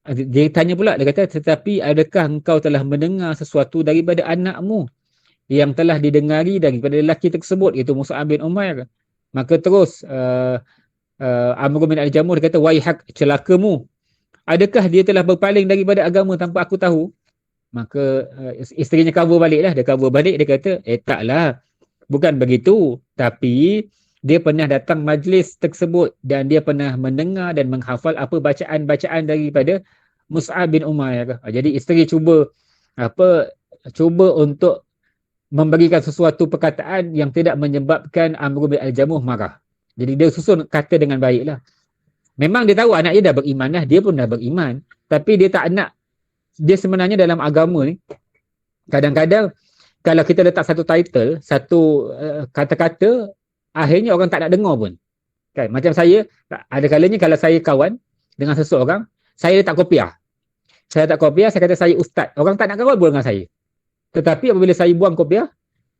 dia tanya pula, dia kata, "Tetapi adakah engkau telah mendengar sesuatu daripada anakmu yang telah didengari daripada lelaki tersebut, iaitu Mus'ab bin Umair?" Maka terus Amr bin Al-Jamuh dia kata, "Waihak, celakamu. Adakah dia telah berpaling daripada agama tanpa aku tahu?" Maka isterinya cover balik lah. Dia cover balik, dia kata, "Taklah, bukan begitu. Tapi dia pernah datang majlis tersebut dan dia pernah mendengar dan menghafal apa bacaan-bacaan daripada Mus'ab bin Umair. Jadi isteri cuba untuk memberikan sesuatu perkataan yang tidak menyebabkan Amr bin Al-Jamuh marah. Jadi dia susun kata dengan baiklah. Memang dia tahu anak dia dah beriman dah, dia pun dah beriman, tapi dia tak nak. Dia sebenarnya dalam agama ni kadang-kadang kalau kita letak satu title, satu kata-kata, akhirnya orang tak nak dengar pun. Kan? Macam saya, ada kalanya kalau saya kawan dengan seseorang, saya letak kopiah. Saya letak kopiah, saya kata saya ustaz. Orang tak nak kawan pun dengan saya. Tetapi apabila saya buang kopiah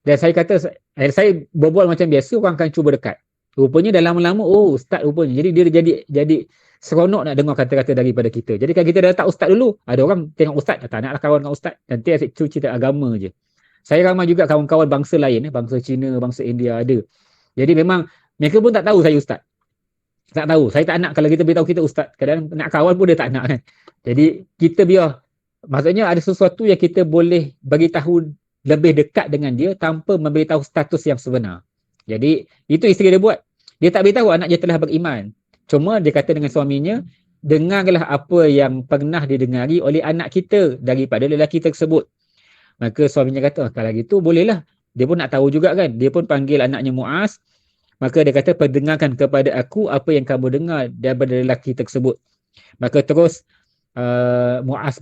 dan saya kata saya berbual macam biasa, orang akan cuba dekat. Rupanya dah lama-lama, oh ustaz rupanya. Jadi dia jadi seronok nak dengar kata-kata daripada kita. Jadi kalau kita dah letak ustaz dulu, ada orang tengok ustaz, tak naklah kawan dengan ustaz. Nanti asyik cerita agama je. Saya ramai juga kawan-kawan bangsa lain, bangsa Cina, bangsa India ada. Jadi memang mereka pun tak tahu saya ustaz. Tak tahu. Saya tak nak kalau kita beritahu kita ustaz. Kadang nak kawan pun dia tak nak kan. Jadi kita biar, maksudnya ada sesuatu yang kita boleh bagi tahu lebih dekat dengan dia tanpa memberitahu status yang sebenar. Jadi itu isteri dia buat. Dia tak beritahu anak dia telah beriman. Cuma dia kata dengan suaminya, dengarlah apa yang pernah didengari oleh anak kita daripada lelaki tersebut. Maka suaminya kata, kalau gitu bolehlah. Dia pun nak tahu juga kan. Dia pun panggil anaknya Muaz. Maka dia kata, perdengarkan kepada aku apa yang kamu dengar daripada lelaki tersebut. Maka terus Muaz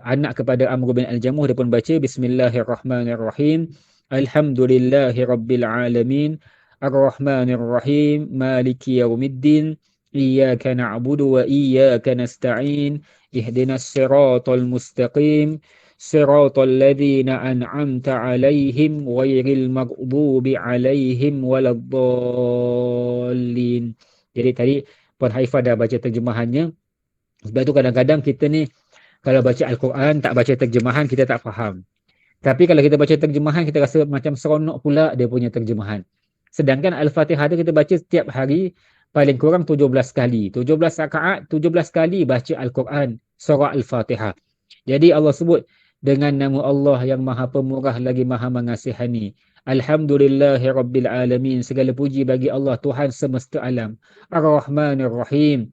anak kepada Amr bin Al-Jamuh, dia pun baca Bismillahirrahmanirrahim. Alhamdulillahirabbil alamin. Ar-Rahmanir-Rahim. Maliki yaumiddin. Iyyaka na'budu wa iyyaka nasta'in. Ihdinas siratal mustaqim. Siratal ladzina an'amta 'alaihim ghairil maghdubi 'alaihim waladdallin. Jadi tadi Puan Haifah dah baca terjemahannya. Sebab tu kadang-kadang kita ni kalau baca Al-Quran tak baca terjemahan kita tak faham. Tapi kalau kita baca terjemahan kita rasa macam seronok pula dia punya terjemahan. Sedangkan Al-Fatihah tu kita baca setiap hari paling kurang 17 kali. 17 rakaat, 17 kali baca Al-Quran, surah Al-Fatihah. Jadi Allah sebut dengan nama Allah yang Maha Pemurah lagi Maha Mengasihani. Alhamdulillahirabbil alamin. Segala puji bagi Allah Tuhan semesta alam. Ar-Rahmanir-Rahim.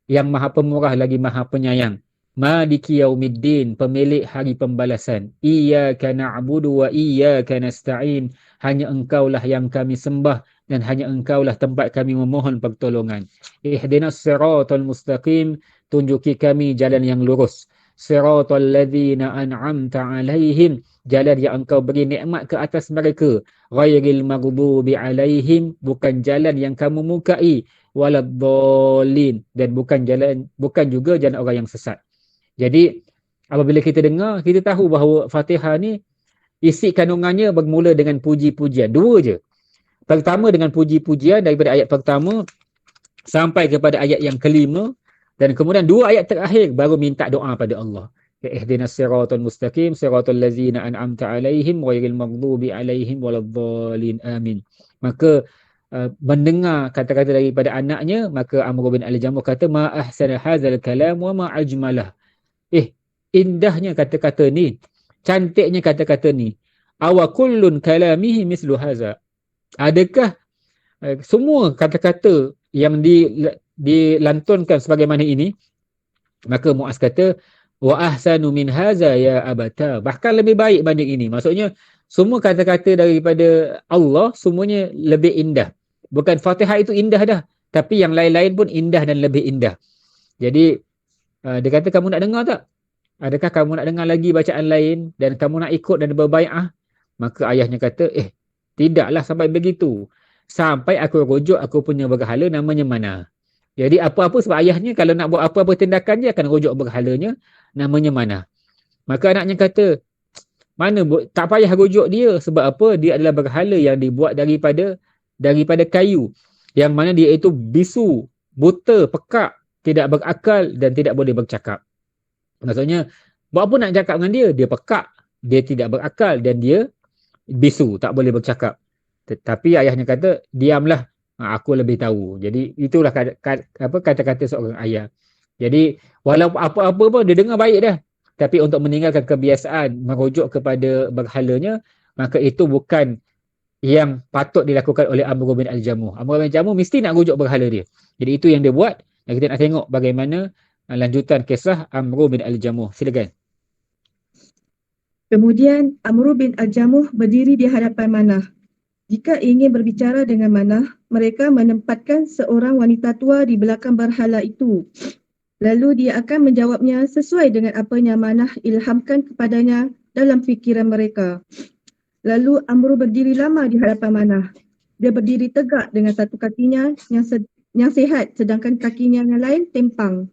Yang Maha Pemurah lagi Maha Penyayang. Maliki yaumiddin, pemilik hari pembalasan. Iyyaka na'budu wa iyyaka nasta'in. Hanya engkaulah yang kami sembah dan hanya engkaulah tempat kami memohon pertolongan. Ihdinas siratal mustaqim, tunjuki kami jalan yang lurus. Siratal ladzina an'amta 'alaihim, jalan yang engkau beri nikmat ke atas mereka. Ghairil maghdubi 'alaihim, bukan jalan yang kamu mukai. Waladdallin, dan bukan juga jalan orang yang sesat. Jadi apabila kita dengar, kita tahu bahawa Fatihah ni isi kandungannya bermula dengan puji-pujian. Dua je. Pertama dengan puji-pujian daripada ayat pertama sampai kepada ayat yang kelima, dan kemudian dua ayat terakhir baru minta doa pada Allah. Ihdinas siratal mustaqim, siratal ladzina an'amta 'alaihim ghairil maghdubi 'alaihim waladdallin. Amin. Maka mendengar kata-kata daripada anaknya, maka Amr bin Al-Jamuh kata, ma ahsana hadzal kalam wa ma ajmalah. Indahnya kata-kata ni, cantiknya kata-kata ni. Awa kullun kalamihi mislu hadza. Adakah semua kata-kata yang dilantunkan sebagaimana ini? Maka Muaz kata, wa ahsanu min hadza ya abata. Bahkan lebih baik banding ini. Maksudnya semua kata-kata daripada Allah semuanya lebih indah. Bukan Fatihah itu indah dah, tapi yang lain-lain pun indah dan lebih indah. Jadi dia kata, kamu nak dengar tak? Adakah kamu nak dengar lagi bacaan lain dan kamu nak ikut dan berbai'ah? Maka ayahnya kata, tidaklah sampai begitu. Sampai aku rujuk aku punya berhala namanya mana. Jadi apa-apa sebab ayahnya kalau nak buat apa-apa tindakan dia akan rujuk berhalanya namanya mana. Maka anaknya kata, mana tak payah rujuk dia. Sebab apa? Dia adalah berhala yang dibuat daripada kayu. Yang mana dia itu bisu, buta, pekak, tidak berakal dan tidak boleh bercakap. Maksudnya, buat apa nak cakap dengan dia? Dia pekak, dia tidak berakal dan dia bisu, tak boleh bercakap. Tetapi ayahnya kata, diamlah, aku lebih tahu. Jadi itulah kata-kata seorang ayah. Jadi walaupun apa-apa pun dia dengar baik dah. Tapi untuk meninggalkan kebiasaan merujuk kepada berhalanya, maka itu bukan yang patut dilakukan oleh Amr bin Al-Jamuh. Amr bin Al-Jamuh mesti nak rujuk berhala dia. Jadi itu yang dia buat, dan kita nak tengok bagaimana lanjutan kisah Amr bin Al-Jamuh. Silakan.
Kemudian Amr bin Al-Jamuh berdiri di hadapan Manah. Jika ingin berbicara dengan Manah, mereka menempatkan seorang wanita tua di belakang berhala itu. Lalu dia akan menjawabnya sesuai dengan apa yang Manah ilhamkan kepadanya dalam fikiran mereka. Lalu Amr berdiri lama di hadapan Manah. Dia berdiri tegak dengan satu kakinya yang sihat, sedangkan kakinya yang lain tempang.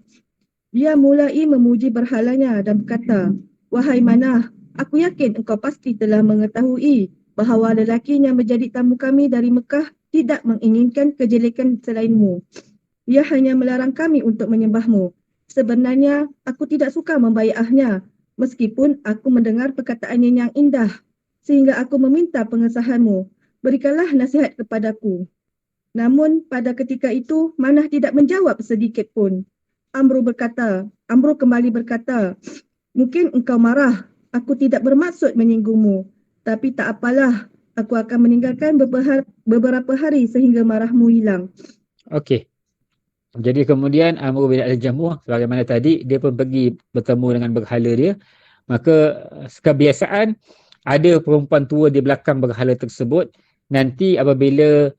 Dia mulai memuji berhalanya dan berkata, "Wahai Manah, aku yakin engkau pasti telah mengetahui bahawa lelaki yang menjadi tamu kami dari Mekah tidak menginginkan kejelekan selainmu. Dia hanya melarang kami untuk menyembahmu. Sebenarnya aku tidak suka membaiahnya, meskipun aku mendengar perkataannya yang indah, sehingga aku meminta pengesahanmu. Berikanlah nasihat kepadaku." Namun pada ketika itu Manah tidak menjawab sedikit pun. Amr kembali berkata, "Mungkin engkau marah. Aku tidak bermaksud menyinggungmu. Tapi tak apalah, aku akan meninggalkan beberapa hari sehingga marahmu hilang."
Okey. Jadi kemudian Amr bin Al-Jamuh, sebagaimana tadi, dia pun pergi bertemu dengan berhala dia. Maka kebiasaan ada perempuan tua di belakang berhala tersebut. Nanti apabila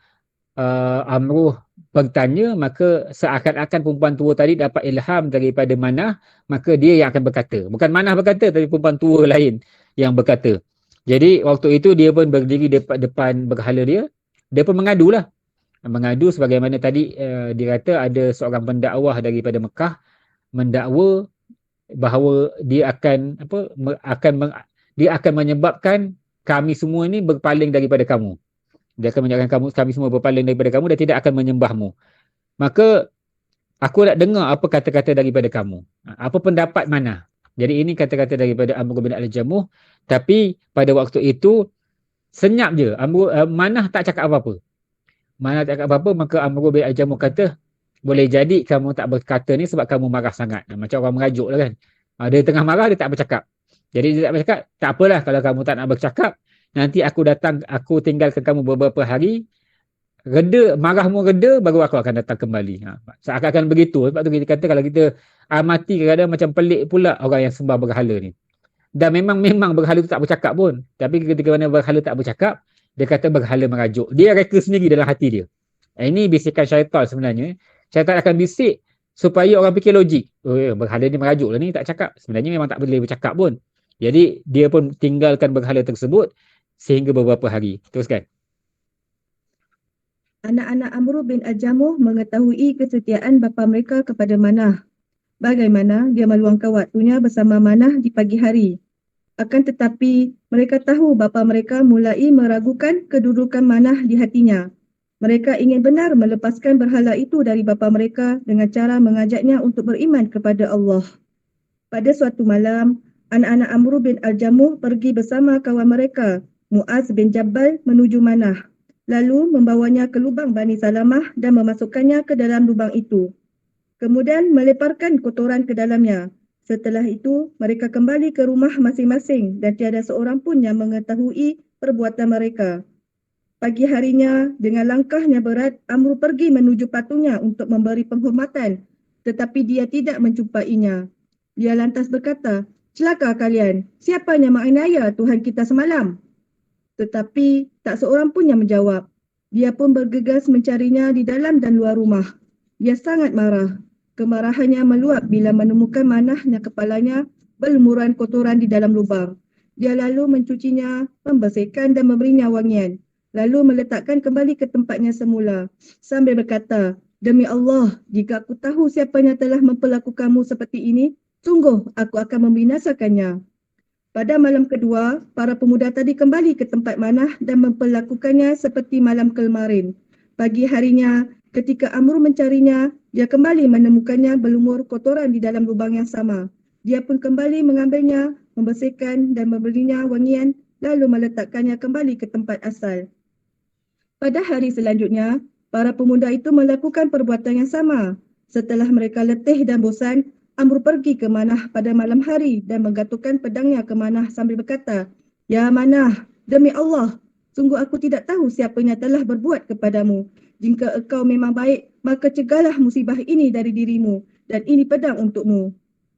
Amr bertanya, maka seakan-akan perempuan tua tadi dapat ilham daripada Manah, maka dia yang akan berkata. Bukan Manah berkata, tapi perempuan tua lain yang berkata. Jadi waktu itu dia pun berdiri depan berhala dia. Dia pun mengadulah. Mengadu sebagaimana tadi dia kata ada seorang pendakwah daripada Mekah mendakwa bahawa dia akan dia akan menyebabkan kami semua ni berpaling daripada kamu. Dia akan menyebabkan kami semua berpaling daripada kamu dan tidak akan menyembahmu. Maka aku nak dengar apa kata-kata daripada kamu. Apa pendapat Manah? Jadi ini kata-kata daripada Amr bin Al-Jamuh, tapi pada waktu itu senyap je. Manah tak cakap apa-apa. Manah tak cakap apa-apa, maka Amr bin Al-Jamuh kata, "Boleh jadi kamu tak berkata ni sebab kamu marah sangat." Macam orang merajuk lah kan. Dia tengah marah, dia tak bercakap. Jadi dia tak bercakap, "Tak apalah kalau kamu tak nak bercakap, nanti aku tinggalkan kamu beberapa hari, marahmu reda, baru aku akan datang kembali." Seakan-akan begitu. Sebab tu kita kata kalau kita amati kadang-kadang macam pelik pula orang yang sembah berhala ni. Dan memang berhala tu tak bercakap pun. Tapi ketika mana berhala tak bercakap, dia kata berhala merajuk. Dia reka sendiri dalam hati dia. Ini bisikan syaitan sebenarnya. Syaitan akan bisik supaya orang fikir logik. Oh ya, berhala ni merajuk lah ni, tak cakap. Sebenarnya memang tak boleh bercakap pun. Jadi dia pun tinggalkan berhala tersebut sehingga beberapa hari. Teruskan.
Anak-anak Amr bin Al-Jamuh mengetahui kesetiaan bapa mereka kepada Manah. Bagaimana dia meluangkan waktunya bersama Manah di pagi hari. Akan tetapi mereka tahu bapa mereka mulai meragukan kedudukan Manah di hatinya. Mereka ingin benar melepaskan berhala itu dari bapa mereka dengan cara mengajaknya untuk beriman kepada Allah. Pada suatu malam, anak-anak Amr bin Al-Jamuh pergi bersama kawan mereka, Muaz bin Jabal, menuju Manah. Lalu membawanya ke lubang Bani Salamah dan memasukkannya ke dalam lubang itu. Kemudian meleparkan kotoran ke dalamnya. Setelah itu, mereka kembali ke rumah masing-masing dan tiada seorang pun yang mengetahui perbuatan mereka. Pagi harinya, dengan langkahnya berat, Amr pergi menuju patungnya untuk memberi penghormatan, tetapi dia tidak menjumpainya. Dia lantas berkata, "Celaka kalian, siapa yang menganiaya Tuhan kita semalam?" Tetapi tak seorang pun yang menjawab. Dia pun bergegas mencarinya di dalam dan luar rumah. Dia sangat marah. Kemarahannya meluap bila menemukan Manahnya kepalanya berlumuran kotoran di dalam lubang. Dia lalu mencucinya, membersihkan dan memberinya wangian. Lalu meletakkan kembali ke tempatnya semula. Sambil berkata, "Demi Allah, jika aku tahu siapa yang telah memperlakukanmu seperti ini, sungguh aku akan membinasakannya." Pada malam kedua, para pemuda tadi kembali ke tempat Manah dan memperlakukannya seperti malam kemarin. Pagi harinya, ketika Amr mencarinya, dia kembali menemukannya berlumur kotoran di dalam lubang yang sama. Dia pun kembali mengambilnya, membersihkan dan memberinya wangian, lalu meletakkannya kembali ke tempat asal. Pada hari selanjutnya, para pemuda itu melakukan perbuatan yang sama. Setelah mereka letih dan bosan, Amr pergi ke Manah pada malam hari dan menggantungkan pedangnya ke Manah sambil berkata, "Ya Manah, demi Allah, Sungguh aku tidak tahu siapanya telah berbuat kepadamu. Jika engkau memang baik, maka cegahlah musibah ini dari dirimu, dan ini pedang untukmu.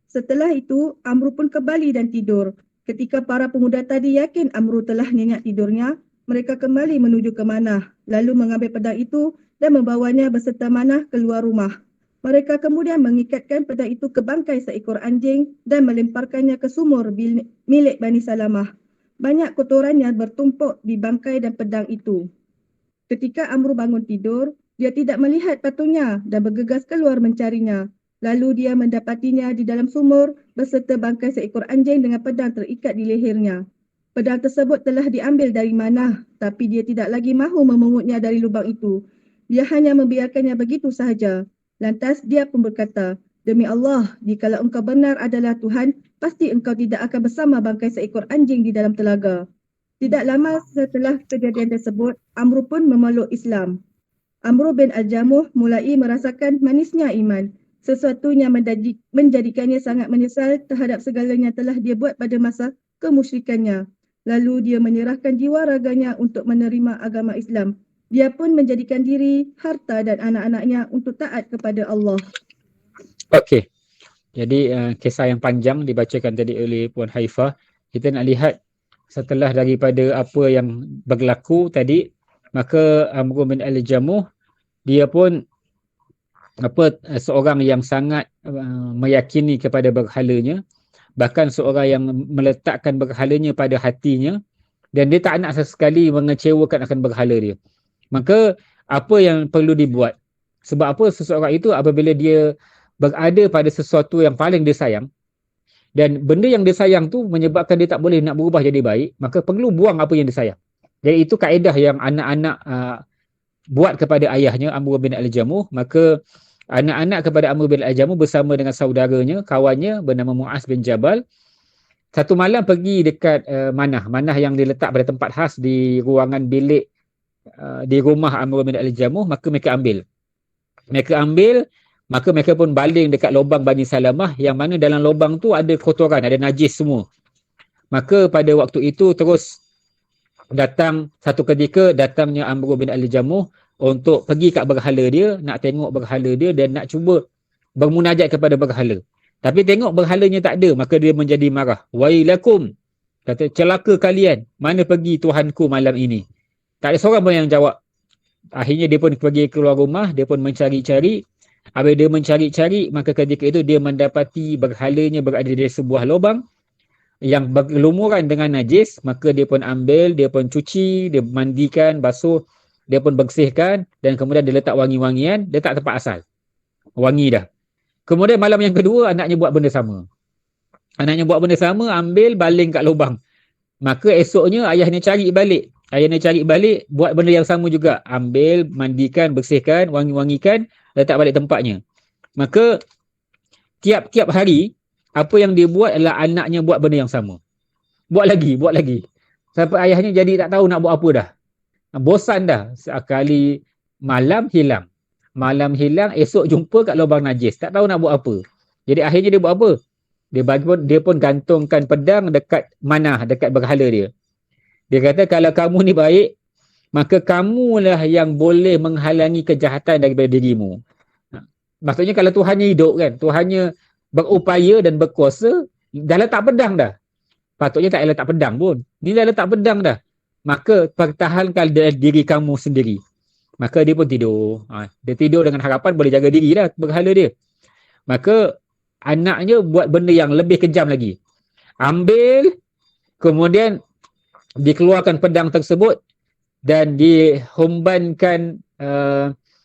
Setelah itu, Amru pun kembali dan tidur. Ketika para pemuda tadi yakin Amru telah nyenyak tidurnya, mereka kembali menuju ke Manah, lalu mengambil pedang itu dan membawanya beserta Manah keluar rumah. Mereka kemudian mengikatkan pedang itu ke bangkai seekor anjing dan melemparkannya ke sumur milik Bani Salamah. Banyak kotoran yang bertumpuk di bangkai dan pedang itu. Ketika Amru bangun tidur, dia tidak melihat patungnya dan bergegas keluar mencarinya. Lalu dia mendapatinya di dalam sumur beserta bangkai seekor anjing dengan pedang terikat di lehernya. Pedang tersebut telah diambil dari Manah, tapi dia tidak lagi mahu memungutnya dari lubang itu. Dia hanya membiarkannya begitu sahaja. Lantas dia pun berkata, "Demi Allah, jikalau engkau benar adalah Tuhan, pasti engkau tidak akan bersama bangkai seekor anjing di dalam telaga." Tidak lama setelah kejadian tersebut, Amru pun memeluk Islam. Amru bin Al-Jamuh mulai merasakan manisnya iman. Sesuatu yang menjadikannya sangat menyesal terhadap segalanya telah dia buat pada masa kemusyrikannya. Lalu dia menyerahkan jiwa raganya untuk menerima agama Islam. Dia pun menjadikan diri, harta dan anak-anaknya untuk taat kepada Allah.
Okey. Jadi kisah yang panjang dibacakan tadi oleh Puan Haifah. Kita nak lihat setelah daripada apa yang berlaku tadi, maka Amru bin Al-Jamuh dia pun seorang yang sangat meyakini kepada berhalanya, bahkan seorang yang meletakkan berhalanya pada hatinya, dan dia tak nak sesekali mengecewakan akan berhala dia. Maka apa yang perlu dibuat? Sebab apa seseorang itu apabila dia berada pada sesuatu yang paling dia sayang, dan benda yang dia sayang tu menyebabkan dia tak boleh nak berubah jadi baik, maka perlu buang apa yang dia sayang. Jadi itu kaedah yang anak-anak buat kepada ayahnya Amru bin Al-Jamuh. Maka anak-anak kepada Amru bin Al-Jamuh bersama dengan saudaranya, kawannya bernama Mu'az bin Jabal, satu malam pergi dekat Manah yang diletak pada tempat khas di ruangan bilik di rumah Amru bin Al-Jamuh. Maka mereka ambil, maka mereka pun baling dekat lubang Bani Salamah, yang mana dalam lubang tu ada kotoran, ada najis semua. Maka pada waktu itu terus satu ketika datangnya Amru bin Al-Jamuh untuk pergi kat berhala dia, nak tengok berhala dia dan nak cuba bermunajat kepada berhala. Tapi tengok berhalanya tak ada, maka dia menjadi marah. Wailakum, kata, celaka kalian, mana pergi Tuhanku malam ini? Tak ada seorang pun yang jawab. Akhirnya dia pun pergi keluar rumah, dia pun mencari-cari. Apabila dia mencari-cari, maka ketika itu dia mendapati berhalanya berada di sebuah lubang yang berlumuran dengan najis. Maka dia pun ambil, dia pun cuci, dia mandikan, basuh, dia pun bersihkan, dan kemudian dia letak wangi-wangian, dia tak tempat asal. Wangi dah. Kemudian malam yang kedua, anaknya buat benda sama. Ambil, baling kat lubang. Maka esoknya ayahnya cari balik, buat benda yang sama juga. Ambil, mandikan, bersihkan, wangi-wangikan, letak balik tempatnya. Maka tiap-tiap hari, apa yang dia buat adalah anaknya buat benda yang sama. Buat lagi. Sampai ayahnya jadi tak tahu nak buat apa dah. Bosan dah. Sekali malam hilang, esok jumpa kat lubang najis, tak tahu nak buat apa. Jadi akhirnya dia buat apa? Dia pun gantungkan pedang dekat Manah, dekat berhala dia. Dia kata, kalau kamu ni baik, maka kamulah yang boleh menghalangi kejahatan daripada dirimu. Maksudnya kalau Tuhannya hidup kan, Tuhannya berupaya dan berkuasa, dah letak pedang dah. Patutnya tak letak pedang pun. Ni dah letak pedang dah. Maka pertahankan diri kamu sendiri. Maka dia pun tidur. Dia tidur dengan harapan boleh jaga diri lah berhala dia. Maka anaknya buat benda yang lebih kejam lagi. Ambil, kemudian dikeluarkan pedang tersebut dan dihumbankan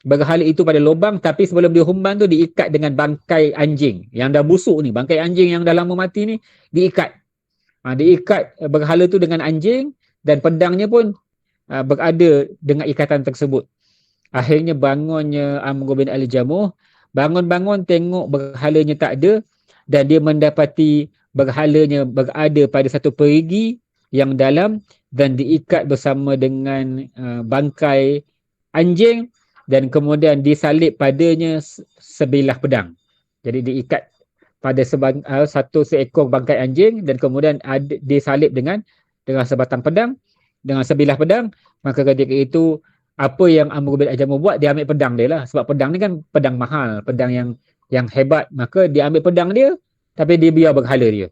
berhala itu pada lubang. Tapi sebelum dihumban tu diikat dengan bangkai anjing yang dah busuk ni. Bangkai anjing yang dah lama mati ni diikat. Diikat berhala tu dengan anjing, dan pedangnya pun berada dengan ikatan tersebut. Akhirnya bangunnya Amru bin Al-Jamuh, bangun tengok berhalanya tak ada, dan dia mendapati berhalanya berada pada satu perigi yang dalam dan diikat bersama dengan bangkai anjing, dan kemudian disalib padanya sebilah pedang. Jadi diikat pada satu seekor bangkai anjing, dan kemudian disalib dengan sebatang pedang. dengan sebilah pedang, maka ketika itu apa yang Amr bin Al-Jamuh buat, dia ambil pedang dia lah. Sebab pedang ni kan pedang mahal, pedang yang hebat. Maka dia ambil pedang dia, tapi dia biar berhala dia.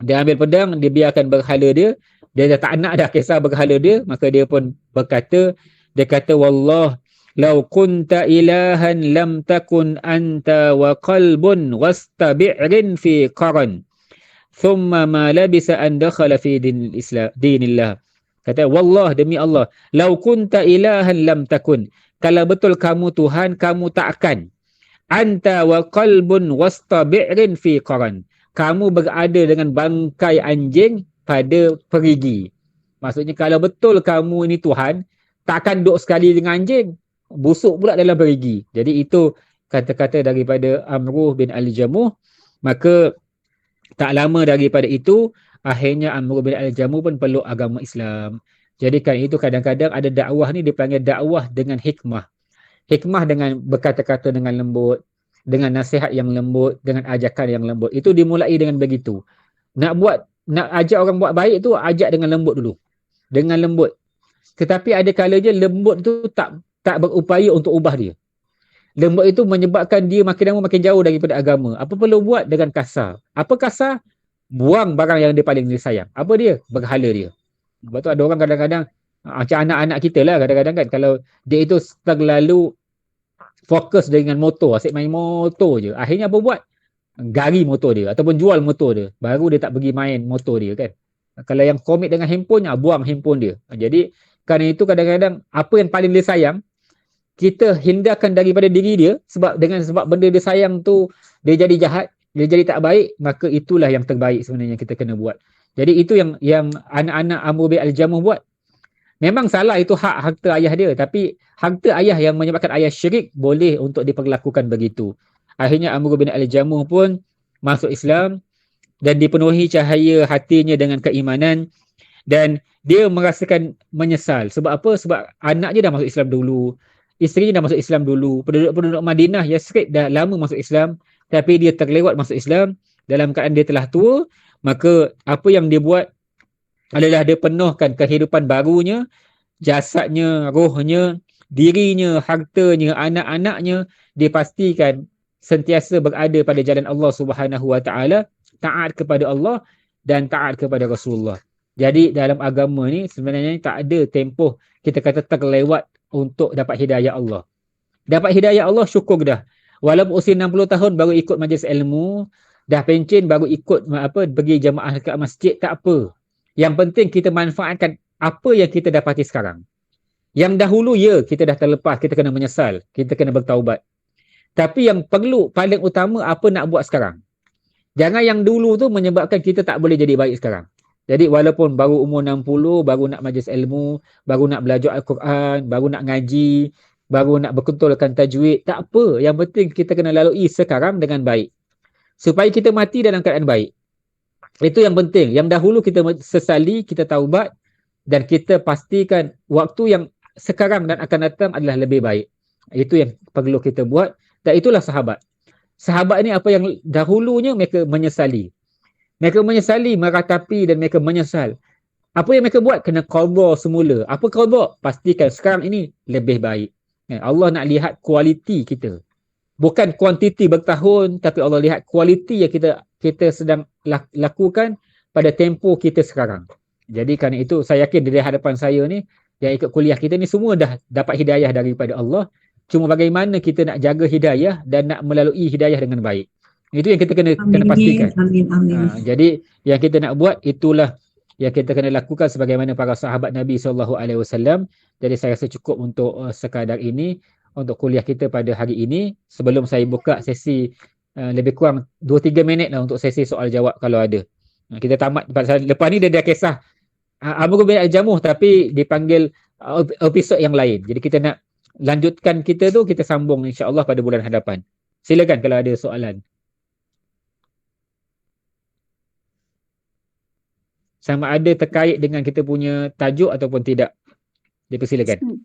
Dia ambil pedang, dia biarkan berhala dia. Dia dah tak nak dah kisah berhala dia. Maka dia pun berkata, dia kata, Wallah, lau kunta ilahan lam takun anta wa qalbun wastabi'rin fi qaran. Thumma ma labisa an dakhala fi dinillah. Kata, Wallah, demi Allah, lau kunta ilahan lam takun. Kalau betul kamu Tuhan, kamu tak akan. Anta wa qalbun wastabi'rin fi qaran. Kamu berada dengan bangkai anjing pada perigi. Maksudnya kalau betul kamu ini Tuhan, takkan duduk sekali dengan anjing. Busuk pula dalam perigi. Jadi itu kata-kata daripada Amr bin Al-Jamuh. Maka tak lama daripada itu, akhirnya Amr bin Al-Jamuh pun peluk agama Islam. Jadi kan itu kadang-kadang ada dakwah ni dipanggil dakwah dengan hikmah. Hikmah dengan berkata-kata dengan lembut, dengan nasihat yang lembut, dengan ajakan yang lembut. Itu dimulai dengan begitu. Nak ajak orang buat baik tu, ajak dengan lembut dulu. Dengan lembut. Tetapi ada kalanya lembut tu tak berupaya untuk ubah dia. Lembut itu menyebabkan dia makin lama makin jauh daripada agama. Apa perlu buat dengan kasar? Apa kasar? Buang barang yang dia paling disayang. Apa dia? Berhala dia. Sebab tu ada orang kadang-kadang, macam anak-anak kita lah kadang-kadang kan, kalau dia itu terlalu fokus dengan motor, asyik main motor je. Akhirnya apa buat? Gari motor dia ataupun jual motor dia. Baru dia tak pergi main motor dia kan. Kalau yang komit dengan handphone, buang handphone dia. Jadi kerana itu kadang-kadang apa yang paling dia sayang, kita hindarkan daripada diri dia sebab benda dia sayang tu dia jadi jahat, dia jadi tak baik, maka itulah yang terbaik sebenarnya kita kena buat. Jadi itu yang anak-anak Amr bin Al-Jamuh buat. Memang salah, itu hak harta ayah dia, tapi harta ayah yang menyebabkan ayah syirik boleh untuk diperlakukan begitu. Akhirnya Amr bin Al-Jamuh pun masuk Islam dan dipenuhi cahaya hatinya dengan keimanan, dan dia merasakan menyesal. Sebab apa? Sebab anak dia dah masuk Islam dulu, isterinya dah masuk Islam dulu, penduduk Madinah, Yasrib dah lama masuk Islam, tapi dia terlewat masuk Islam dalam keadaan dia telah tua. Maka apa yang dia buat adalah dia penuhkan kehidupan barunya, jasadnya, rohnya, dirinya, hartanya, anak-anaknya, dipastikan sentiasa berada pada jalan Allah Subhanahu Wa Taala, taat kepada Allah dan taat kepada Rasulullah. Jadi dalam agama ni sebenarnya tak ada tempoh kita kata terlewat untuk dapat hidayah Allah. Dapat hidayah Allah, syukur dah. Walaupun usia 60 tahun baru ikut majlis ilmu, dah pencen baru ikut pergi jemaah dekat masjid, tak apa. Yang penting kita manfaatkan apa yang kita dapati sekarang. Yang dahulu kita dah terlepas, kita kena menyesal, kita kena bertaubat. Tapi yang perlu paling utama apa nak buat sekarang. Jangan yang dulu tu menyebabkan kita tak boleh jadi baik sekarang. Jadi walaupun baru umur 60, baru nak majlis ilmu, baru nak belajar Al-Quran, baru nak ngaji, baru nak berkuntulkan tajwid, tak apa. Yang penting kita kena lalui sekarang dengan baik. Supaya kita mati dalam keadaan baik. Itu yang penting. Yang dahulu kita sesali, kita taubat, dan kita pastikan waktu yang sekarang dan akan datang adalah lebih baik. Itu yang perlu kita buat. Dan itulah sahabat. Sahabat ni apa yang dahulunya mereka menyesali. Mereka menyesali, meratapi dan mereka menyesal. Apa yang mereka buat? Kena qadha semula. Apa qadha? Pastikan sekarang ini lebih baik. Allah nak lihat kualiti kita. Bukan kuantiti bertahun, tapi Allah lihat kualiti yang kita sedang lakukan pada tempoh kita sekarang. Jadi kerana itu saya yakin dari hadapan saya ni, yang ikut kuliah kita ni semua dah dapat hidayah daripada Allah. Cuma bagaimana kita nak jaga hidayah dan nak melalui hidayah dengan baik. Itu yang kita kena pastikan.
Amin.
Jadi yang kita nak buat itulah yang kita kena lakukan sebagaimana para sahabat Nabi SAW. Jadi saya rasa cukup untuk sekadar ini untuk kuliah kita pada hari ini. Sebelum saya buka sesi lebih kurang 2-3 minit lah untuk sesi soal jawab kalau ada. Kita tamat lepas ni dia kisah Amr bin Al-Jamuh tapi dipanggil episod yang lain. Jadi kita nak lanjutkan kita sambung insya-Allah pada bulan hadapan. Silakan kalau ada soalan. Sama ada terkait dengan kita punya tajuk ataupun tidak. Dipersilakan.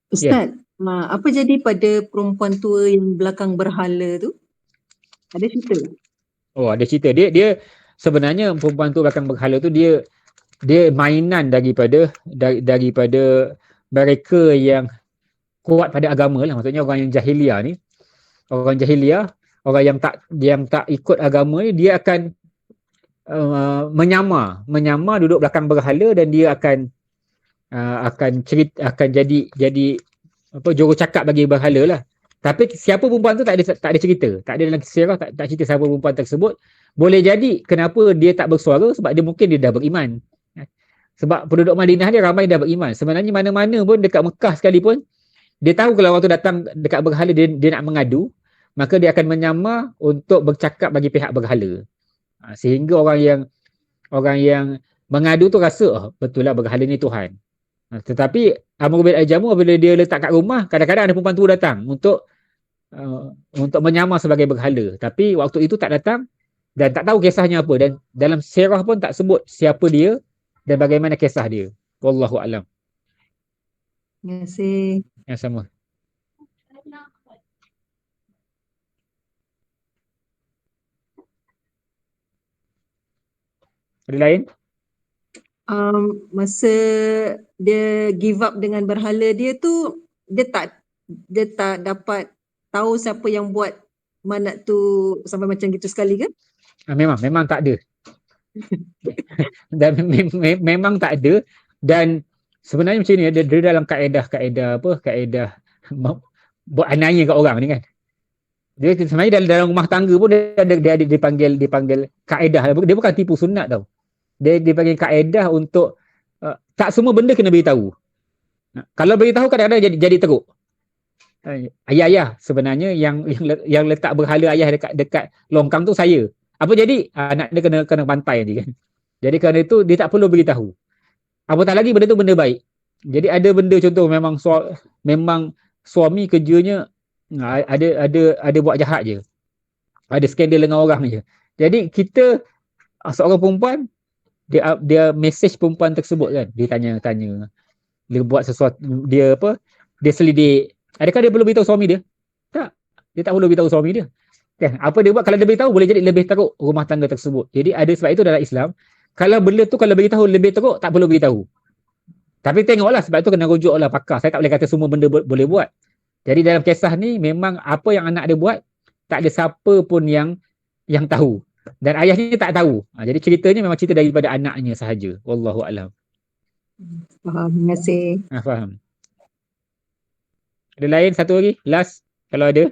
Ustaz, apa jadi pada perempuan tua yang belakang berhala tu? Ada cerita?
Oh, ada cerita. Dia sebenarnya perempuan tu belakang berhala tu dia dia mainan daripada mereka yang kuat pada agama lah. Maksudnya orang yang jahiliah ni, orang jahiliah, orang yang tak ikut agama ni, dia akan menyamar duduk belakang berhala, dan dia akan jadi apa, juru cakap bagi berhala lah. Tapi siapa perempuan tu tak ada cerita, tak ada dalam sirah, tak cerita siapa perempuan tersebut. Boleh jadi kenapa dia tak bersuara, sebab dia mungkin dia dah beriman. Sebab penduduk Madinah dia ramai dah beriman. Sebenarnya mana-mana pun, dekat Mekah sekalipun, dia tahu kalau waktu datang dekat berhala dia nak mengadu, maka dia akan menyamar untuk bercakap bagi pihak berhala. Sehingga orang yang mengadu tu rasa, betul lah berhala ni Tuhan. Tetapi Amr bin Al-Jamuh bila dia letak kat rumah, kadang-kadang ada perempuan tu datang untuk menyamar sebagai berhala. Tapi waktu itu tak datang dan tak tahu kisahnya apa, dan dalam sirah pun tak sebut siapa dia dan bagaimana kisah dia. Wallahu a'lam.
Terima kasih.
Yang sama. Ada lain?
Masa dia give up dengan berhala dia tu, dia tak dapat tahu siapa yang buat manat tu sampai macam gitu sekali ke?
Memang tak ada. Dan memang tak ada. Dan sebenarnya macam ni, dia dalam kaedah buat anaya kat orang ni kan. Dia sebenarnya dalam rumah tangga pun dia dipanggil kaedah. Dia bukan tipu sunat tau. Dia dipanggil kaedah untuk tak semua benda kena beritahu. Kalau beritahu kadang-kadang jadi teruk. Ayah sebenarnya yang letak berhala ayah dekat longkang tu saya. Apa jadi? Anak dia kena bantai nanti kan. Jadi kerana itu dia tak perlu beritahu. Apatah lagi benda tu benda baik. Jadi ada benda contoh memang suami kerjanya ada buat jahat je. Ada skandal dengan orang je. Jadi kita seorang perempuan, dia message perempuan tersebut kan, dia tanya dia buat sesuatu, dia selidik, adakah dia perlu beritahu suami dia? Tak, dia tak perlu beritahu suami dia kan. Apa dia buat, kalau dia beritahu boleh jadi lebih teruk rumah tangga tersebut. Jadi ada sebab itu dalam Islam, kalau benda tu kalau beritahu lebih teruk, tak perlu beritahu. Tapi tengoklah, sebab itu kena rujuklah pakar. Saya tak boleh kata semua benda boleh buat. Jadi dalam kisah ni memang apa yang anak dia buat, tak ada siapa pun yang tahu. Dan ayahnya tak tahu. Jadi ceritanya memang cerita daripada anaknya sahaja. Wallahu a'lam.
Faham, terima kasih.
Faham. Ada lain satu lagi? Last kalau ada.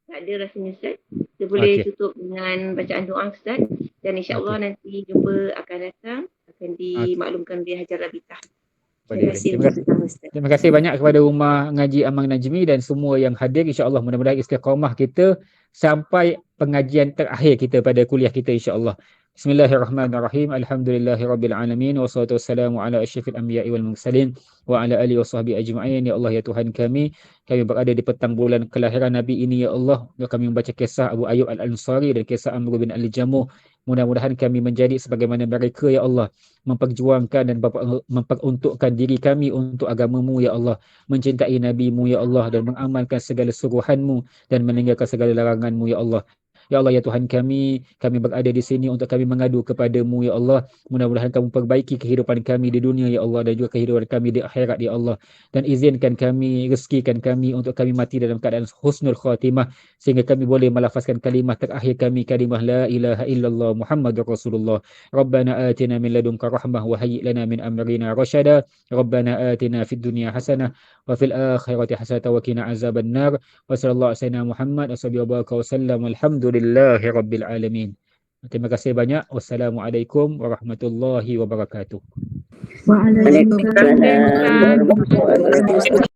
Tak ada rasanya Ustaz. Kita boleh tutup dengan bacaan doa Ustaz. Dan insya-Allah nanti jumpa akan datang, akan dimaklumkan oleh Hajar Rabitah.
Terima kasih banyak kepada Rumah Ngaji Aman Najmi dan semua yang hadir. InsyaAllah mudah-mudahan istiqamah kita sampai pengajian terakhir kita pada kuliah kita insyaAllah. Bismillahirrahmanirrahim. Alhamdulillahirabbil alamin wassalatu wassalamu ala asyrafil anbiya'i wal mursalin wa ala alihi washabbihi ajma'in. Ya Allah ya Tuhan kami berada di petang bulan kelahiran Nabi ini ya Allah. Kami membaca kisah Abu Ayyub Al-Ansari dan kisah Amr bin Al-Jamuh. Mudah-mudahan kami menjadi sebagaimana mereka ya Allah, memperjuangkan dan memperuntukkan diri kami untuk agama-Mu ya Allah, mencintai Nabi-Mu ya Allah dan mengamalkan segala suruhan-Mu dan meninggalkan segala larangan-Mu ya Allah. Ya Allah ya Tuhan kami berada di sini untuk kami mengadu kepadamu ya Allah. Mudah-mudahan kamu perbaiki kehidupan kami di dunia ya Allah dan juga kehidupan kami di akhirat ya Allah. Dan izinkan kami, rezekikan kami untuk kami mati dalam keadaan husnul khatimah sehingga kami boleh melafazkan kalimah terakhir kami, kalimah la ilaha illallah Muhammadur Rasulullah. Rabbana atina min ladunka rahmah wa hayyi lana min amrina rasyada. Rabbana atina fid dunya hasanah wa fil akhirati hasanah wa qina azaban nar. Wa sallallahu alaihi wasallam Muhammad wa sallam. Alhamdulillahi rabbil alamin. Terima kasih banyak. Wassalamualaikum warahmatullahi wabarakatuh.
Waalaikumsalam.
Waalaikumsalam.